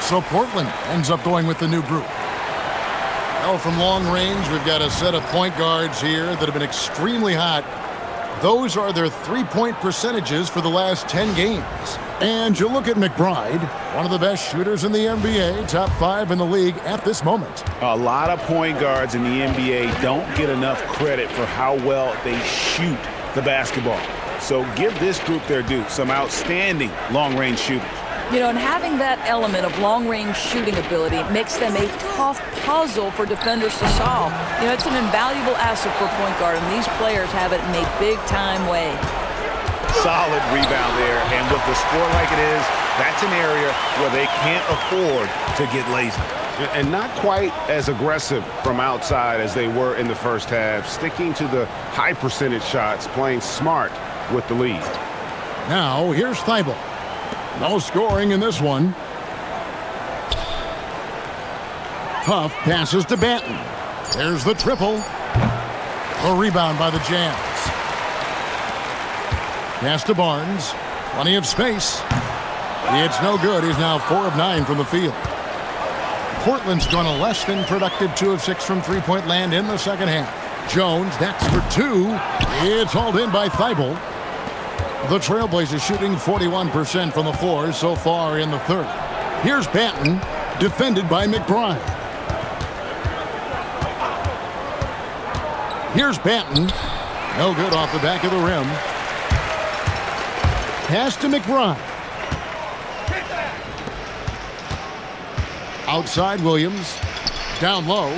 So Portland ends up going with the new group. Well, from long range, we've got a set of point guards here that have been extremely hot. Those are their 3-point percentages for the last 10 games. And you look at McBride, one of the best shooters in the NBA, top 5 in the league at this moment. A lot of point guards in the NBA don't get enough credit for how well they shoot the basketball. So give this group their due, some outstanding long-range shooters. You know, and having that element of long-range shooting ability makes them a tough puzzle for defenders to solve. You know, it's an invaluable asset for point guard, and these players have it in a big-time way. Solid rebound there, and with the score like it is, that's an area where they can't afford to get lazy. And not quite as aggressive from outside as they were in the first half, sticking to the high percentage shots, playing smart with the lead. Now, here's Thibault. No scoring in this one. Huff passes to Banton. There's the triple. A rebound by the Jazz. Pass to Barnes. Plenty of space. It's no good. He's now 4 of 9 from the field. Portland's gone a less than productive 2 of 6 from three-point land in the second half. Jones, that's for 2. It's hauled in by Thibault. The Trailblazers shooting 41% from the floor so far in the third. Here's Banton, defended by McBride. Here's Banton. No good off the back of the rim. Pass to McBride. Outside Williams. Down low.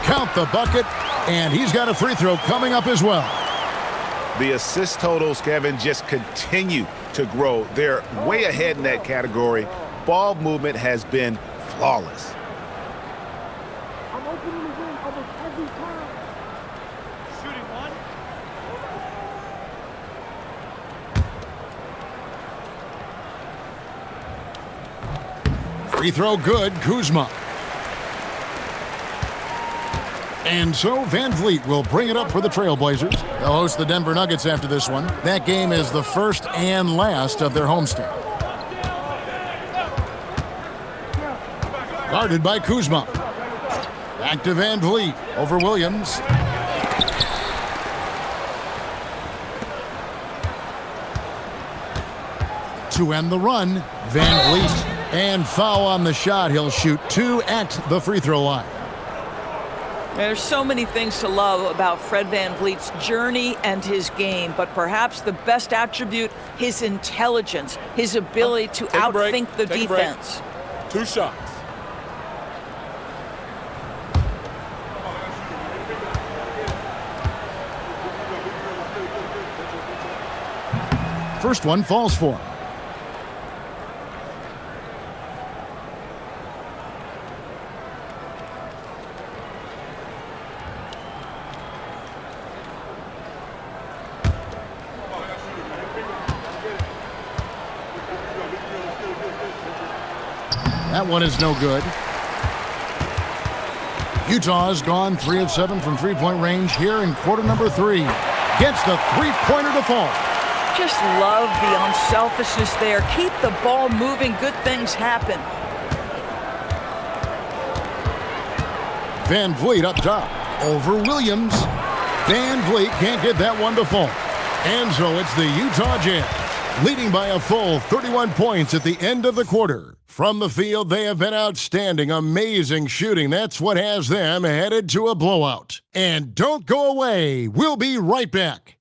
Count the bucket, and he's got a free throw coming up as well. The assist totals, Kevin, just continue to grow. They're way ahead in that category. Ball movement has been flawless. I'm opening the ring almost every time. Shooting one. Free throw good, Kuzma. And so Van Vliet will bring it up for the Trailblazers. They'll host the Denver Nuggets after this one. That game is the first and last of their homestand. Guarded by Kuzma. Back to Van Vliet over Williams. To end the run, Van Vliet. And foul on the shot. He'll shoot 2 at the free throw line. There's so many things to love about Fred Van Vliet's journey and his game, but perhaps the best attribute, his intelligence, his ability to outthink the defense. 2 shots. First one falls for him. That one is no good. Utah's gone 3 of 7 from three-point range here in quarter number 3. Gets the three-pointer to fall. Just love the unselfishness there. Keep the ball moving. Good things happen. Van Vliet up top over Williams. Van Vliet can't get that one to fall. And so it's the Utah Jazz leading by a full 31 points at the end of the quarter. From the field, they have been outstanding, amazing shooting. That's what has them headed to a blowout. And don't go away. We'll be right back.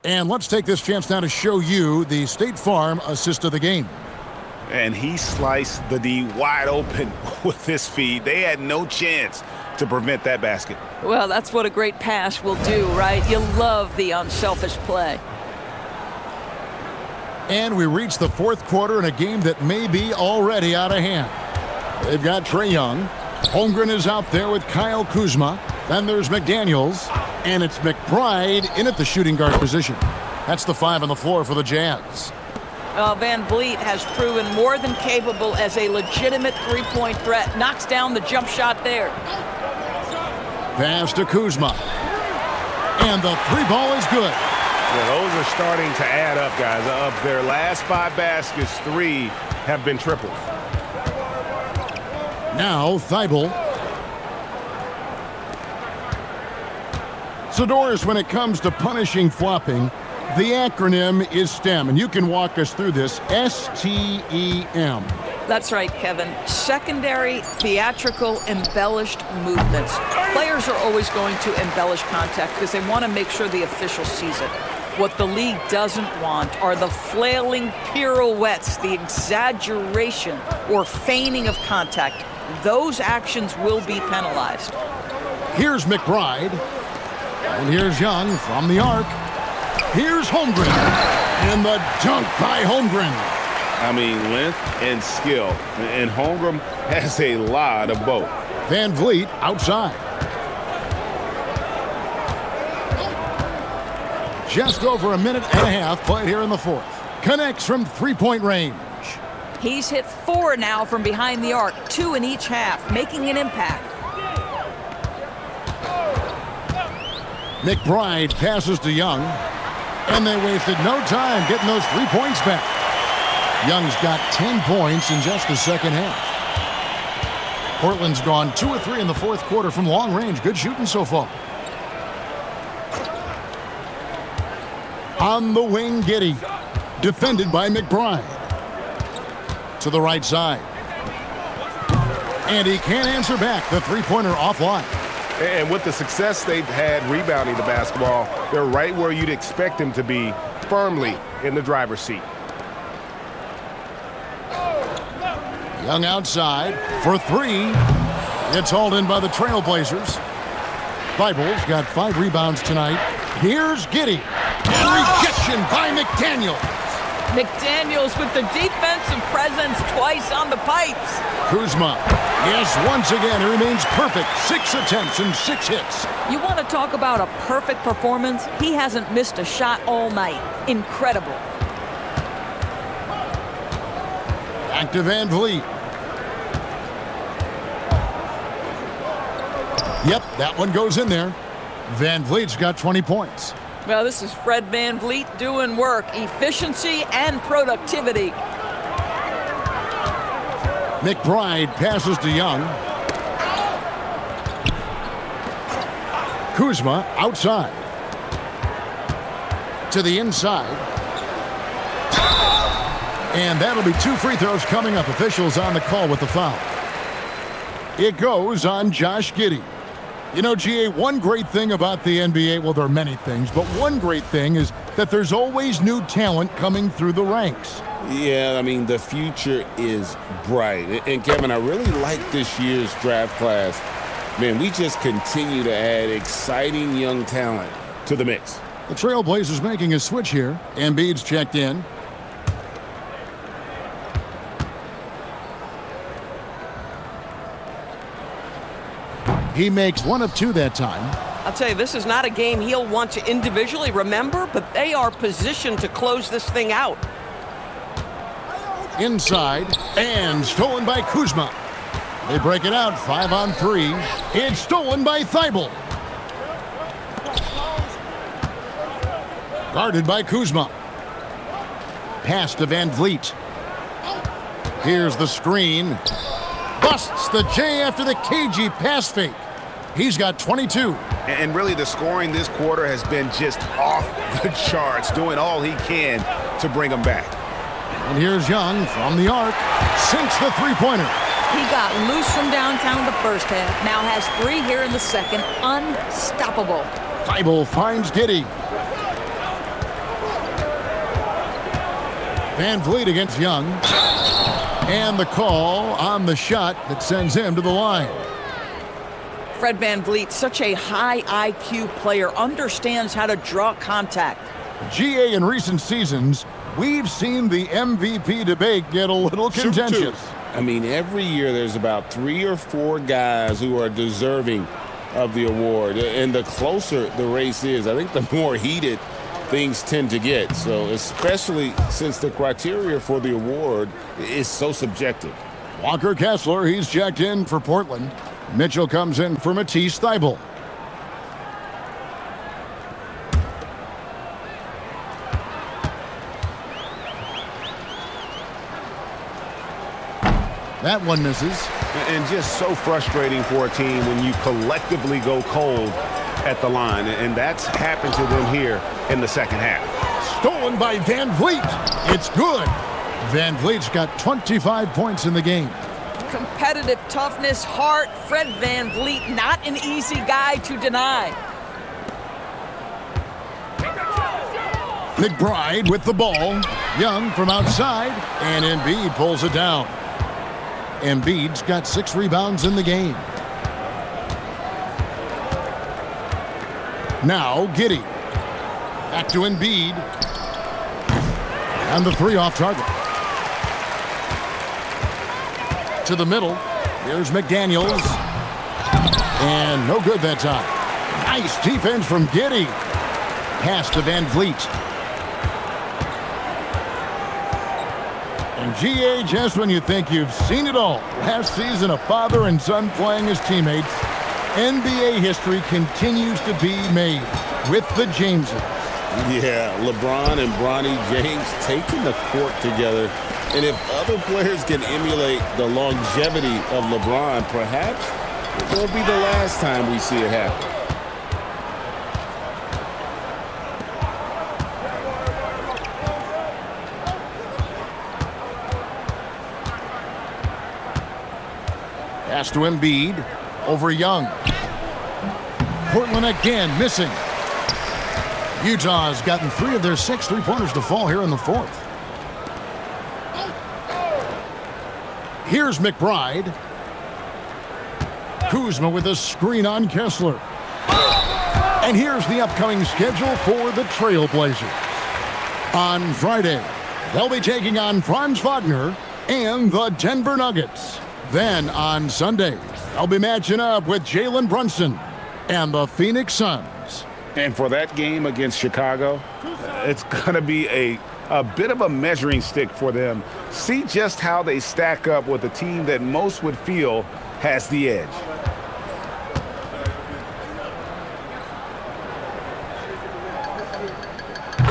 And let's take this chance now to show you the State Farm assist of the game. And he sliced the D wide open with this feed. They had no chance to prevent that basket. Well, that's what a great pass will do, right? You love the unselfish play. And we reach the fourth quarter in a game that may be already out of hand. They've got Trae Young. Holmgren is out there with Kyle Kuzma. Then there's McDaniels. And it's McBride in at the shooting guard position. That's the 5 on the floor for the Jazz. Van Vliet has proven more than capable as a legitimate three-point threat. Knocks down the jump shot there. Pass to Kuzma. And the 3-ball is good. Yeah, those are starting to add up, guys. Of their last 5 baskets, 3 have been triples. Now Thibault. So, Doris, when it comes to punishing flopping, the acronym is STEM, and you can walk us through this. STEM. That's right, Kevin. Secondary, theatrical, embellished movements. Players are always going to embellish contact because they want to make sure the official sees it. What the league doesn't want are the flailing pirouettes, the exaggeration or feigning of contact. Those actions will be penalized. Here's McBride. And here's Young from the arc. Here's Holmgren. And the dunk by Holmgren. I mean, length and skill. And Holmgren has a lot of both. Van Vliet outside. Just over a minute and a half played here in the fourth. Connects from three-point range. He's hit 4 now from behind the arc, 2 in each half, making an impact. McBride passes to Young, and they wasted no time getting those 3 points back. Young's got 10 points in just the second half. Portland's gone 2 of 3 in the fourth quarter from long range. Good shooting so far. On the wing, Giddey, defended by McBride. To the right side. And he can't answer back. The three-pointer offline. And with the success they've had rebounding the basketball, they're right where you'd expect them to be, firmly in the driver's seat. Young outside for 3. It's hauled in by the Trailblazers. Thibault's got 5 rebounds tonight. Here's Giddey. And rejection by McDaniels. McDaniels with the defensive presence twice on the pipes. Kuzma. Yes, once again, he remains perfect. 6 attempts and 6 hits. You want to talk about a perfect performance? He hasn't missed a shot all night. Incredible. Back to Van Vliet. Yep, that one goes in there. Van Vliet's got 20 points. Well, this is Fred Van Vliet doing work. Efficiency and productivity. McBride passes to Young. Kuzma outside. To the inside. And that'll be 2 free throws coming up. Officials on the call with the foul. It goes on Josh Giddey. You know, GA, one great thing about the NBA, well, there are many things, but one great thing is that there's always new talent coming through the ranks. Yeah, I mean, the future is bright. And Kevin, I really like this year's draft class. Man, we just continue to add exciting young talent to the mix. The Trailblazers making a switch here. Embiid's checked in. He makes 1 of 2 that time. I'll tell you, this is not a game he'll want to individually remember, but they are positioned to close this thing out. Inside, and stolen by Kuzma. They break it out, 5 on 3. It's stolen by Thibault. Guarded by Kuzma. Pass to Van Vliet. Here's the screen. Busts the J after the cagey pass fake. He's got 22. And really, the scoring this quarter has been just off the charts, doing all he can to bring them back. And here's Young from the arc. Sinks the three-pointer. He got loose from downtown the first half. Now has 3 here in the second. Unstoppable. Thibault finds Giddey. Van Vliet against Young. And the call on the shot that sends him to the line. Fred Van Vliet, such a high IQ player, understands how to draw contact. GA in recent seasons, we've seen the MVP debate get a little contentious. I mean, every year there's about 3 or 4 guys who are deserving of the award. And the closer the race is, I think the more heated things tend to get. So especially since the criteria for the award is so subjective. Walker Kessler, he's checked in for Portland. Mitchell comes in for Matisse Thybulle. That one misses. And just so frustrating for a team when you collectively go cold at the line. And that's happened to them here in the second half. Stolen by Van Vliet. It's good. Van Vliet's got 25 points in the game. Competitive toughness, heart. Fred Van Vliet, not an easy guy to deny. McBride with the ball. Young from outside, and Embiid pulls it down. Embiid's got 6 rebounds in the game. Now Giddey. Back to Embiid. And the 3 off target. To the middle. Here's McDaniels. And no good that time. Nice defense from Giddey. Pass to Van Vliet. And GA, just when you think you've seen it all. Last season, a father and son playing as teammates. NBA history continues to be made with the Jameses. Yeah, LeBron and Bronny James taking the court together. And if other players can emulate the longevity of LeBron, perhaps it will be the last time we see it happen. Pass to Embiid over Young. Portland again missing. Utah's gotten 3 of their 6 three-pointers to fall here in the 4th. Here's McBride. Kuzma with a screen on Kessler. And here's the upcoming schedule for the Trailblazers. On Friday, They'll be taking on Franz Wagner and the Denver Nuggets. Then on Sunday, they'll be matching up with Jalen Brunson and the Phoenix Suns. And for that game against Chicago, it's going to be a bit of a measuring stick for them. See just how they stack up with a team that most would feel has the edge.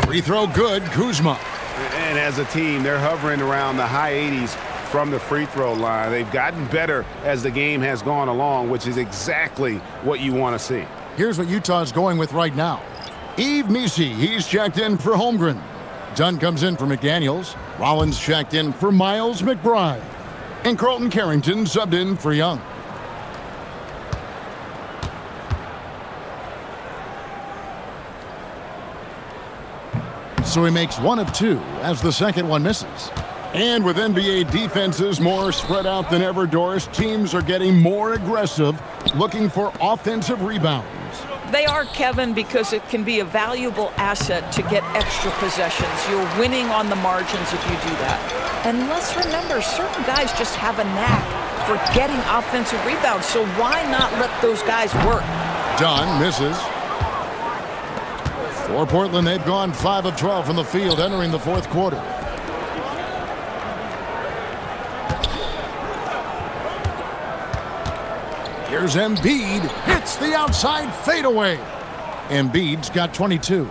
Free throw good, Kuzma. And as a team, they're hovering around the high 80s from the free throw line. They've gotten better as the game has gone along, which is exactly what you want to see. Here's what Utah's going with right now. Yves Missi, he's checked in for Holmgren. Dunn comes in for McDaniels. Rollins checked in for Miles McBride. And Carlton Carrington subbed in for Young. So he makes one of two as the second one misses. And with NBA defenses more spread out than ever, Doris, teams are getting more aggressive, looking for offensive rebounds. They are, Kevin, because it can be a valuable asset to get extra possessions. You're winning on the margins if you do that. And let's remember, certain guys just have a knack for getting offensive rebounds, so why not let those guys work? Dunn misses. For Portland, they've gone 5 of 12 from the field entering the fourth quarter. Here's Embiid, hits the outside fadeaway. Embiid's got 22.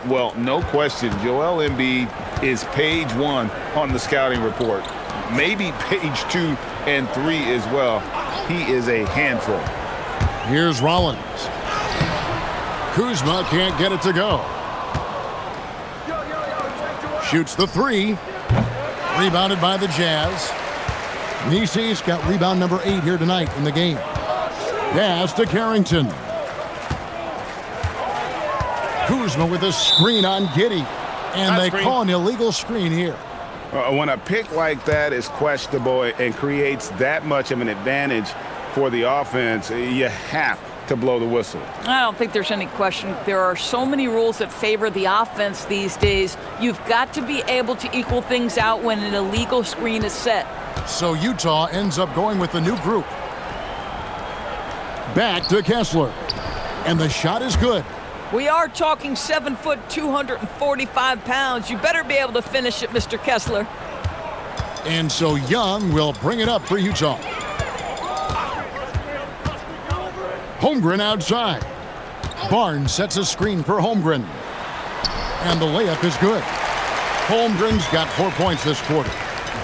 Well, no question, Joel Embiid is page 1 on the scouting report. Maybe page 2 and 3 as well. He is a handful. Here's Rollins. Kuzma can't get it to go. Shoots the three. Rebounded by the Jazz. Nisi's got rebound number 8 here tonight in the game. Pass to Carrington. Kuzma with a screen on Giddey. And they call an illegal screen here. When a pick like that is questionable and creates that much of an advantage for the offense, you have to blow the whistle. I don't think there's any question. There are so many rules that favor the offense these days. You've got to be able to equal things out when an illegal screen is set. So Utah ends up going with the new group. Back to Kessler. And the shot is good. We are talking 7 foot, 245 pounds. You better be able to finish it, Mr. Kessler. And so Young will bring it up for Utah. Holmgren outside. Barnes sets a screen for Holmgren. And the layup is good. Holmgren's got 4 points this quarter.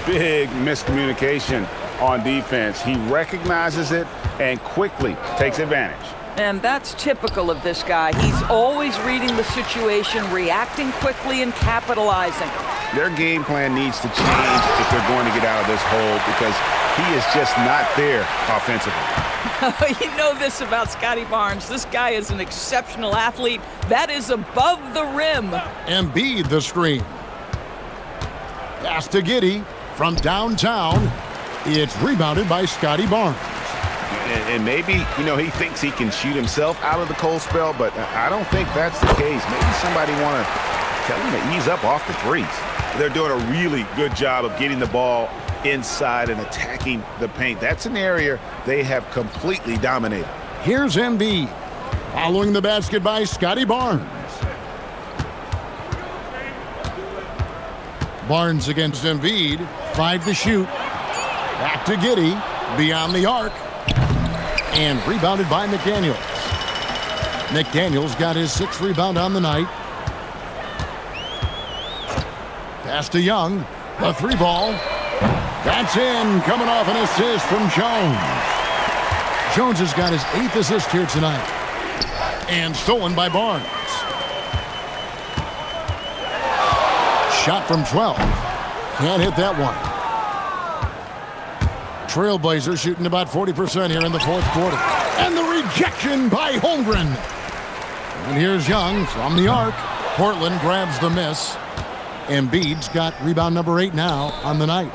Big miscommunication on defense. He recognizes it and quickly takes advantage. And that's typical of this guy. He's always reading the situation, reacting quickly, and capitalizing. Their game plan needs to change if they're going to get out of this hole because he is just not there offensively. You know this about Scotty Barnes. This guy is an exceptional athlete. That is above the rim. Embiid the screen. Pass to Giddey from downtown. It's rebounded by Scotty Barnes. And maybe, he thinks he can shoot himself out of the cold spell, but I don't think that's the case. Maybe somebody want to tell him to ease up off the threes. They're doing a really good job of getting the ball inside and attacking the paint. That's an area they have completely dominated. Here's Embiid. Following the basket by Scotty Barnes. Barnes against Embiid. 5 to shoot. Back to Giddey. Beyond the arc. And rebounded by McDaniels. McDaniels got his 6th rebound on the night. Pass to Young. The 3 ball. That's in. Coming off an assist from Jones. Jones has got his 8th assist here tonight. And stolen by Barnes. Shot from 12. Can't hit that one. Trailblazers shooting about 40% here in the fourth quarter. And the rejection by Holmgren. And here's Young from the arc. Portland grabs the miss. Embiid's got rebound number 8 now on the night.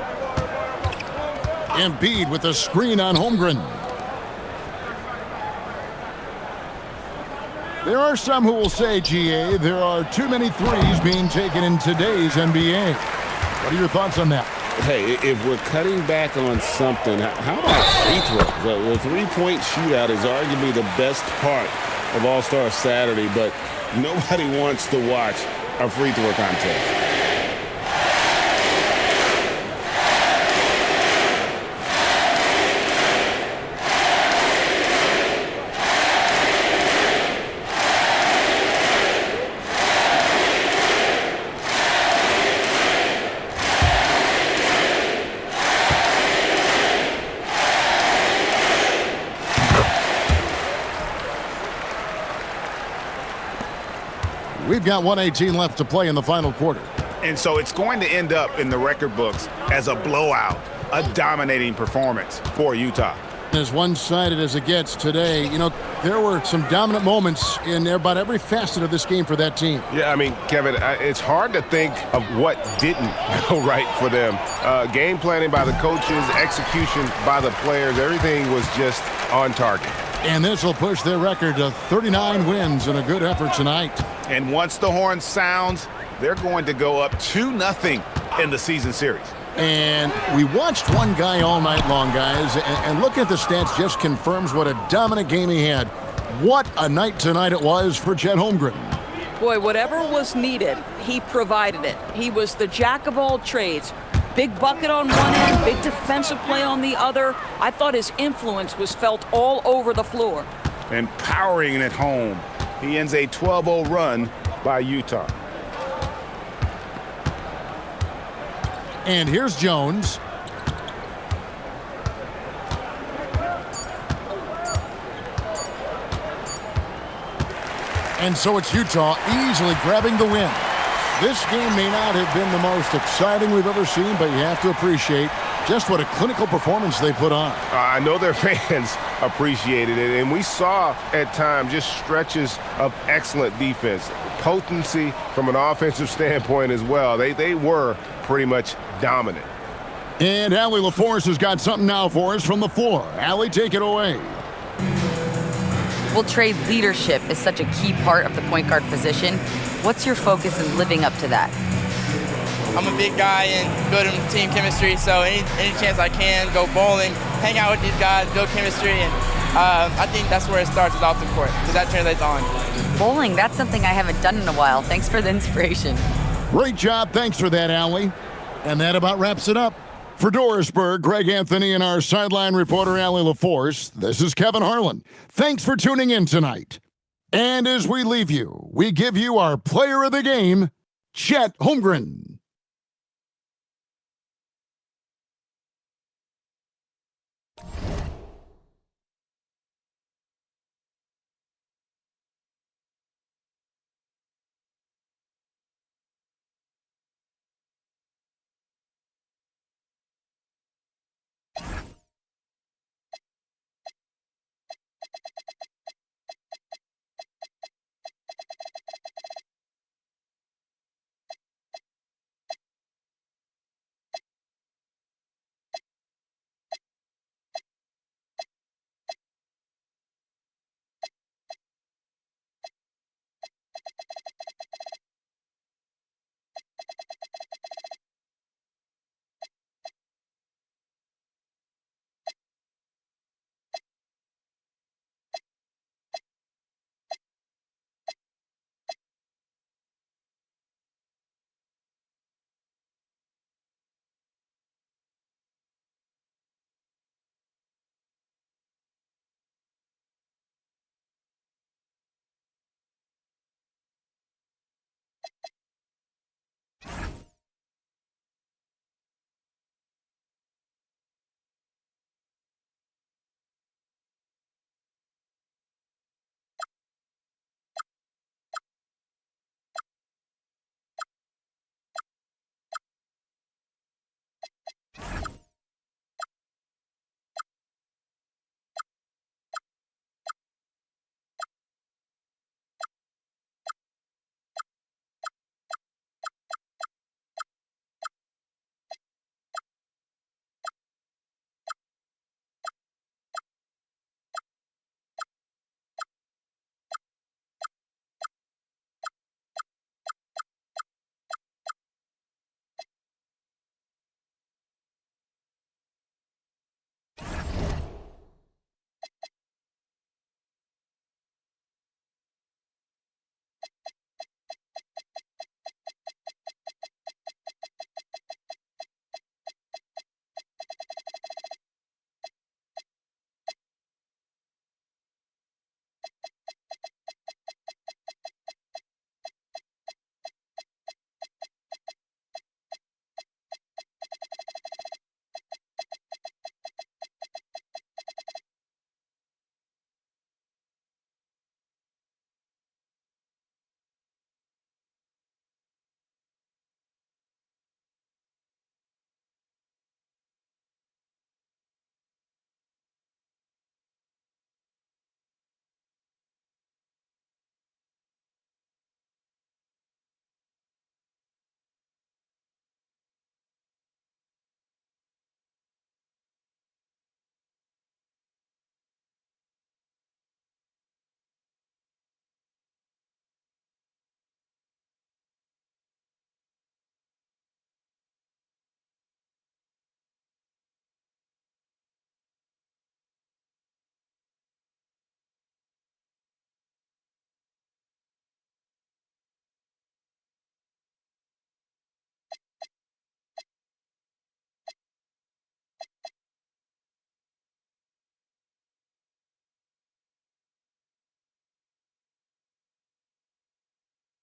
Embiid with a screen on Holmgren. There are some who will say, GA, there are too many threes being taken in today's NBA. What are your thoughts on that? Hey, if we're cutting back on something, how about free throws? The three-point shootout is arguably the best part of All-Star Saturday, but nobody wants to watch a free throw contest. We've got 1:18 left to play in the final quarter. And so it's going to end up in the record books as a blowout, a dominating performance for Utah. As one-sided as it gets today, there were some dominant moments in about every facet of this game for that team. Yeah, I mean, Kevin, it's hard to think of what didn't go right for them. Game planning by the coaches, execution by the players, everything was just on target. And this will push their record to 39 wins and a good effort tonight. And once the horn sounds, they're going to go up 2-0 in the season series. And we watched one guy all night long, guys, and looking at the stats just confirms what a dominant game he had. What a night tonight it was for Chet Holmgren. Boy, whatever was needed, he provided it. He was the jack of all trades. Big bucket on one end, big defensive play on the other. I thought his influence was felt all over the floor. And powering it home. He ends a 12-0 run by Utah. And here's Jones. And so it's Utah easily grabbing the win. This game may not have been the most exciting we've ever seen, but you have to appreciate just what a clinical performance they put on. I know their fans appreciated it, and we saw at times just stretches of excellent defense, potency from an offensive standpoint as well. They were pretty much dominant. And Allie LaForce has got something now for us from the floor. Allie, take it away. Well, Trey, leadership is such a key part of the point guard position. What's your focus in living up to that? I'm a big guy and building team chemistry, so any chance I can, go bowling, hang out with these guys, build chemistry, and I think that's where it starts is off the court, so that translates on. Bowling, that's something I haven't done in a while. Thanks for the inspiration. Great job. Thanks for that, Allie. And that about wraps it up. For Dorisburg, Greg Anthony, and our sideline reporter, Allie LaForce, this is Kevin Harlan. Thanks for tuning in tonight. And as we leave you, we give you our player of the game, Chet Holmgren.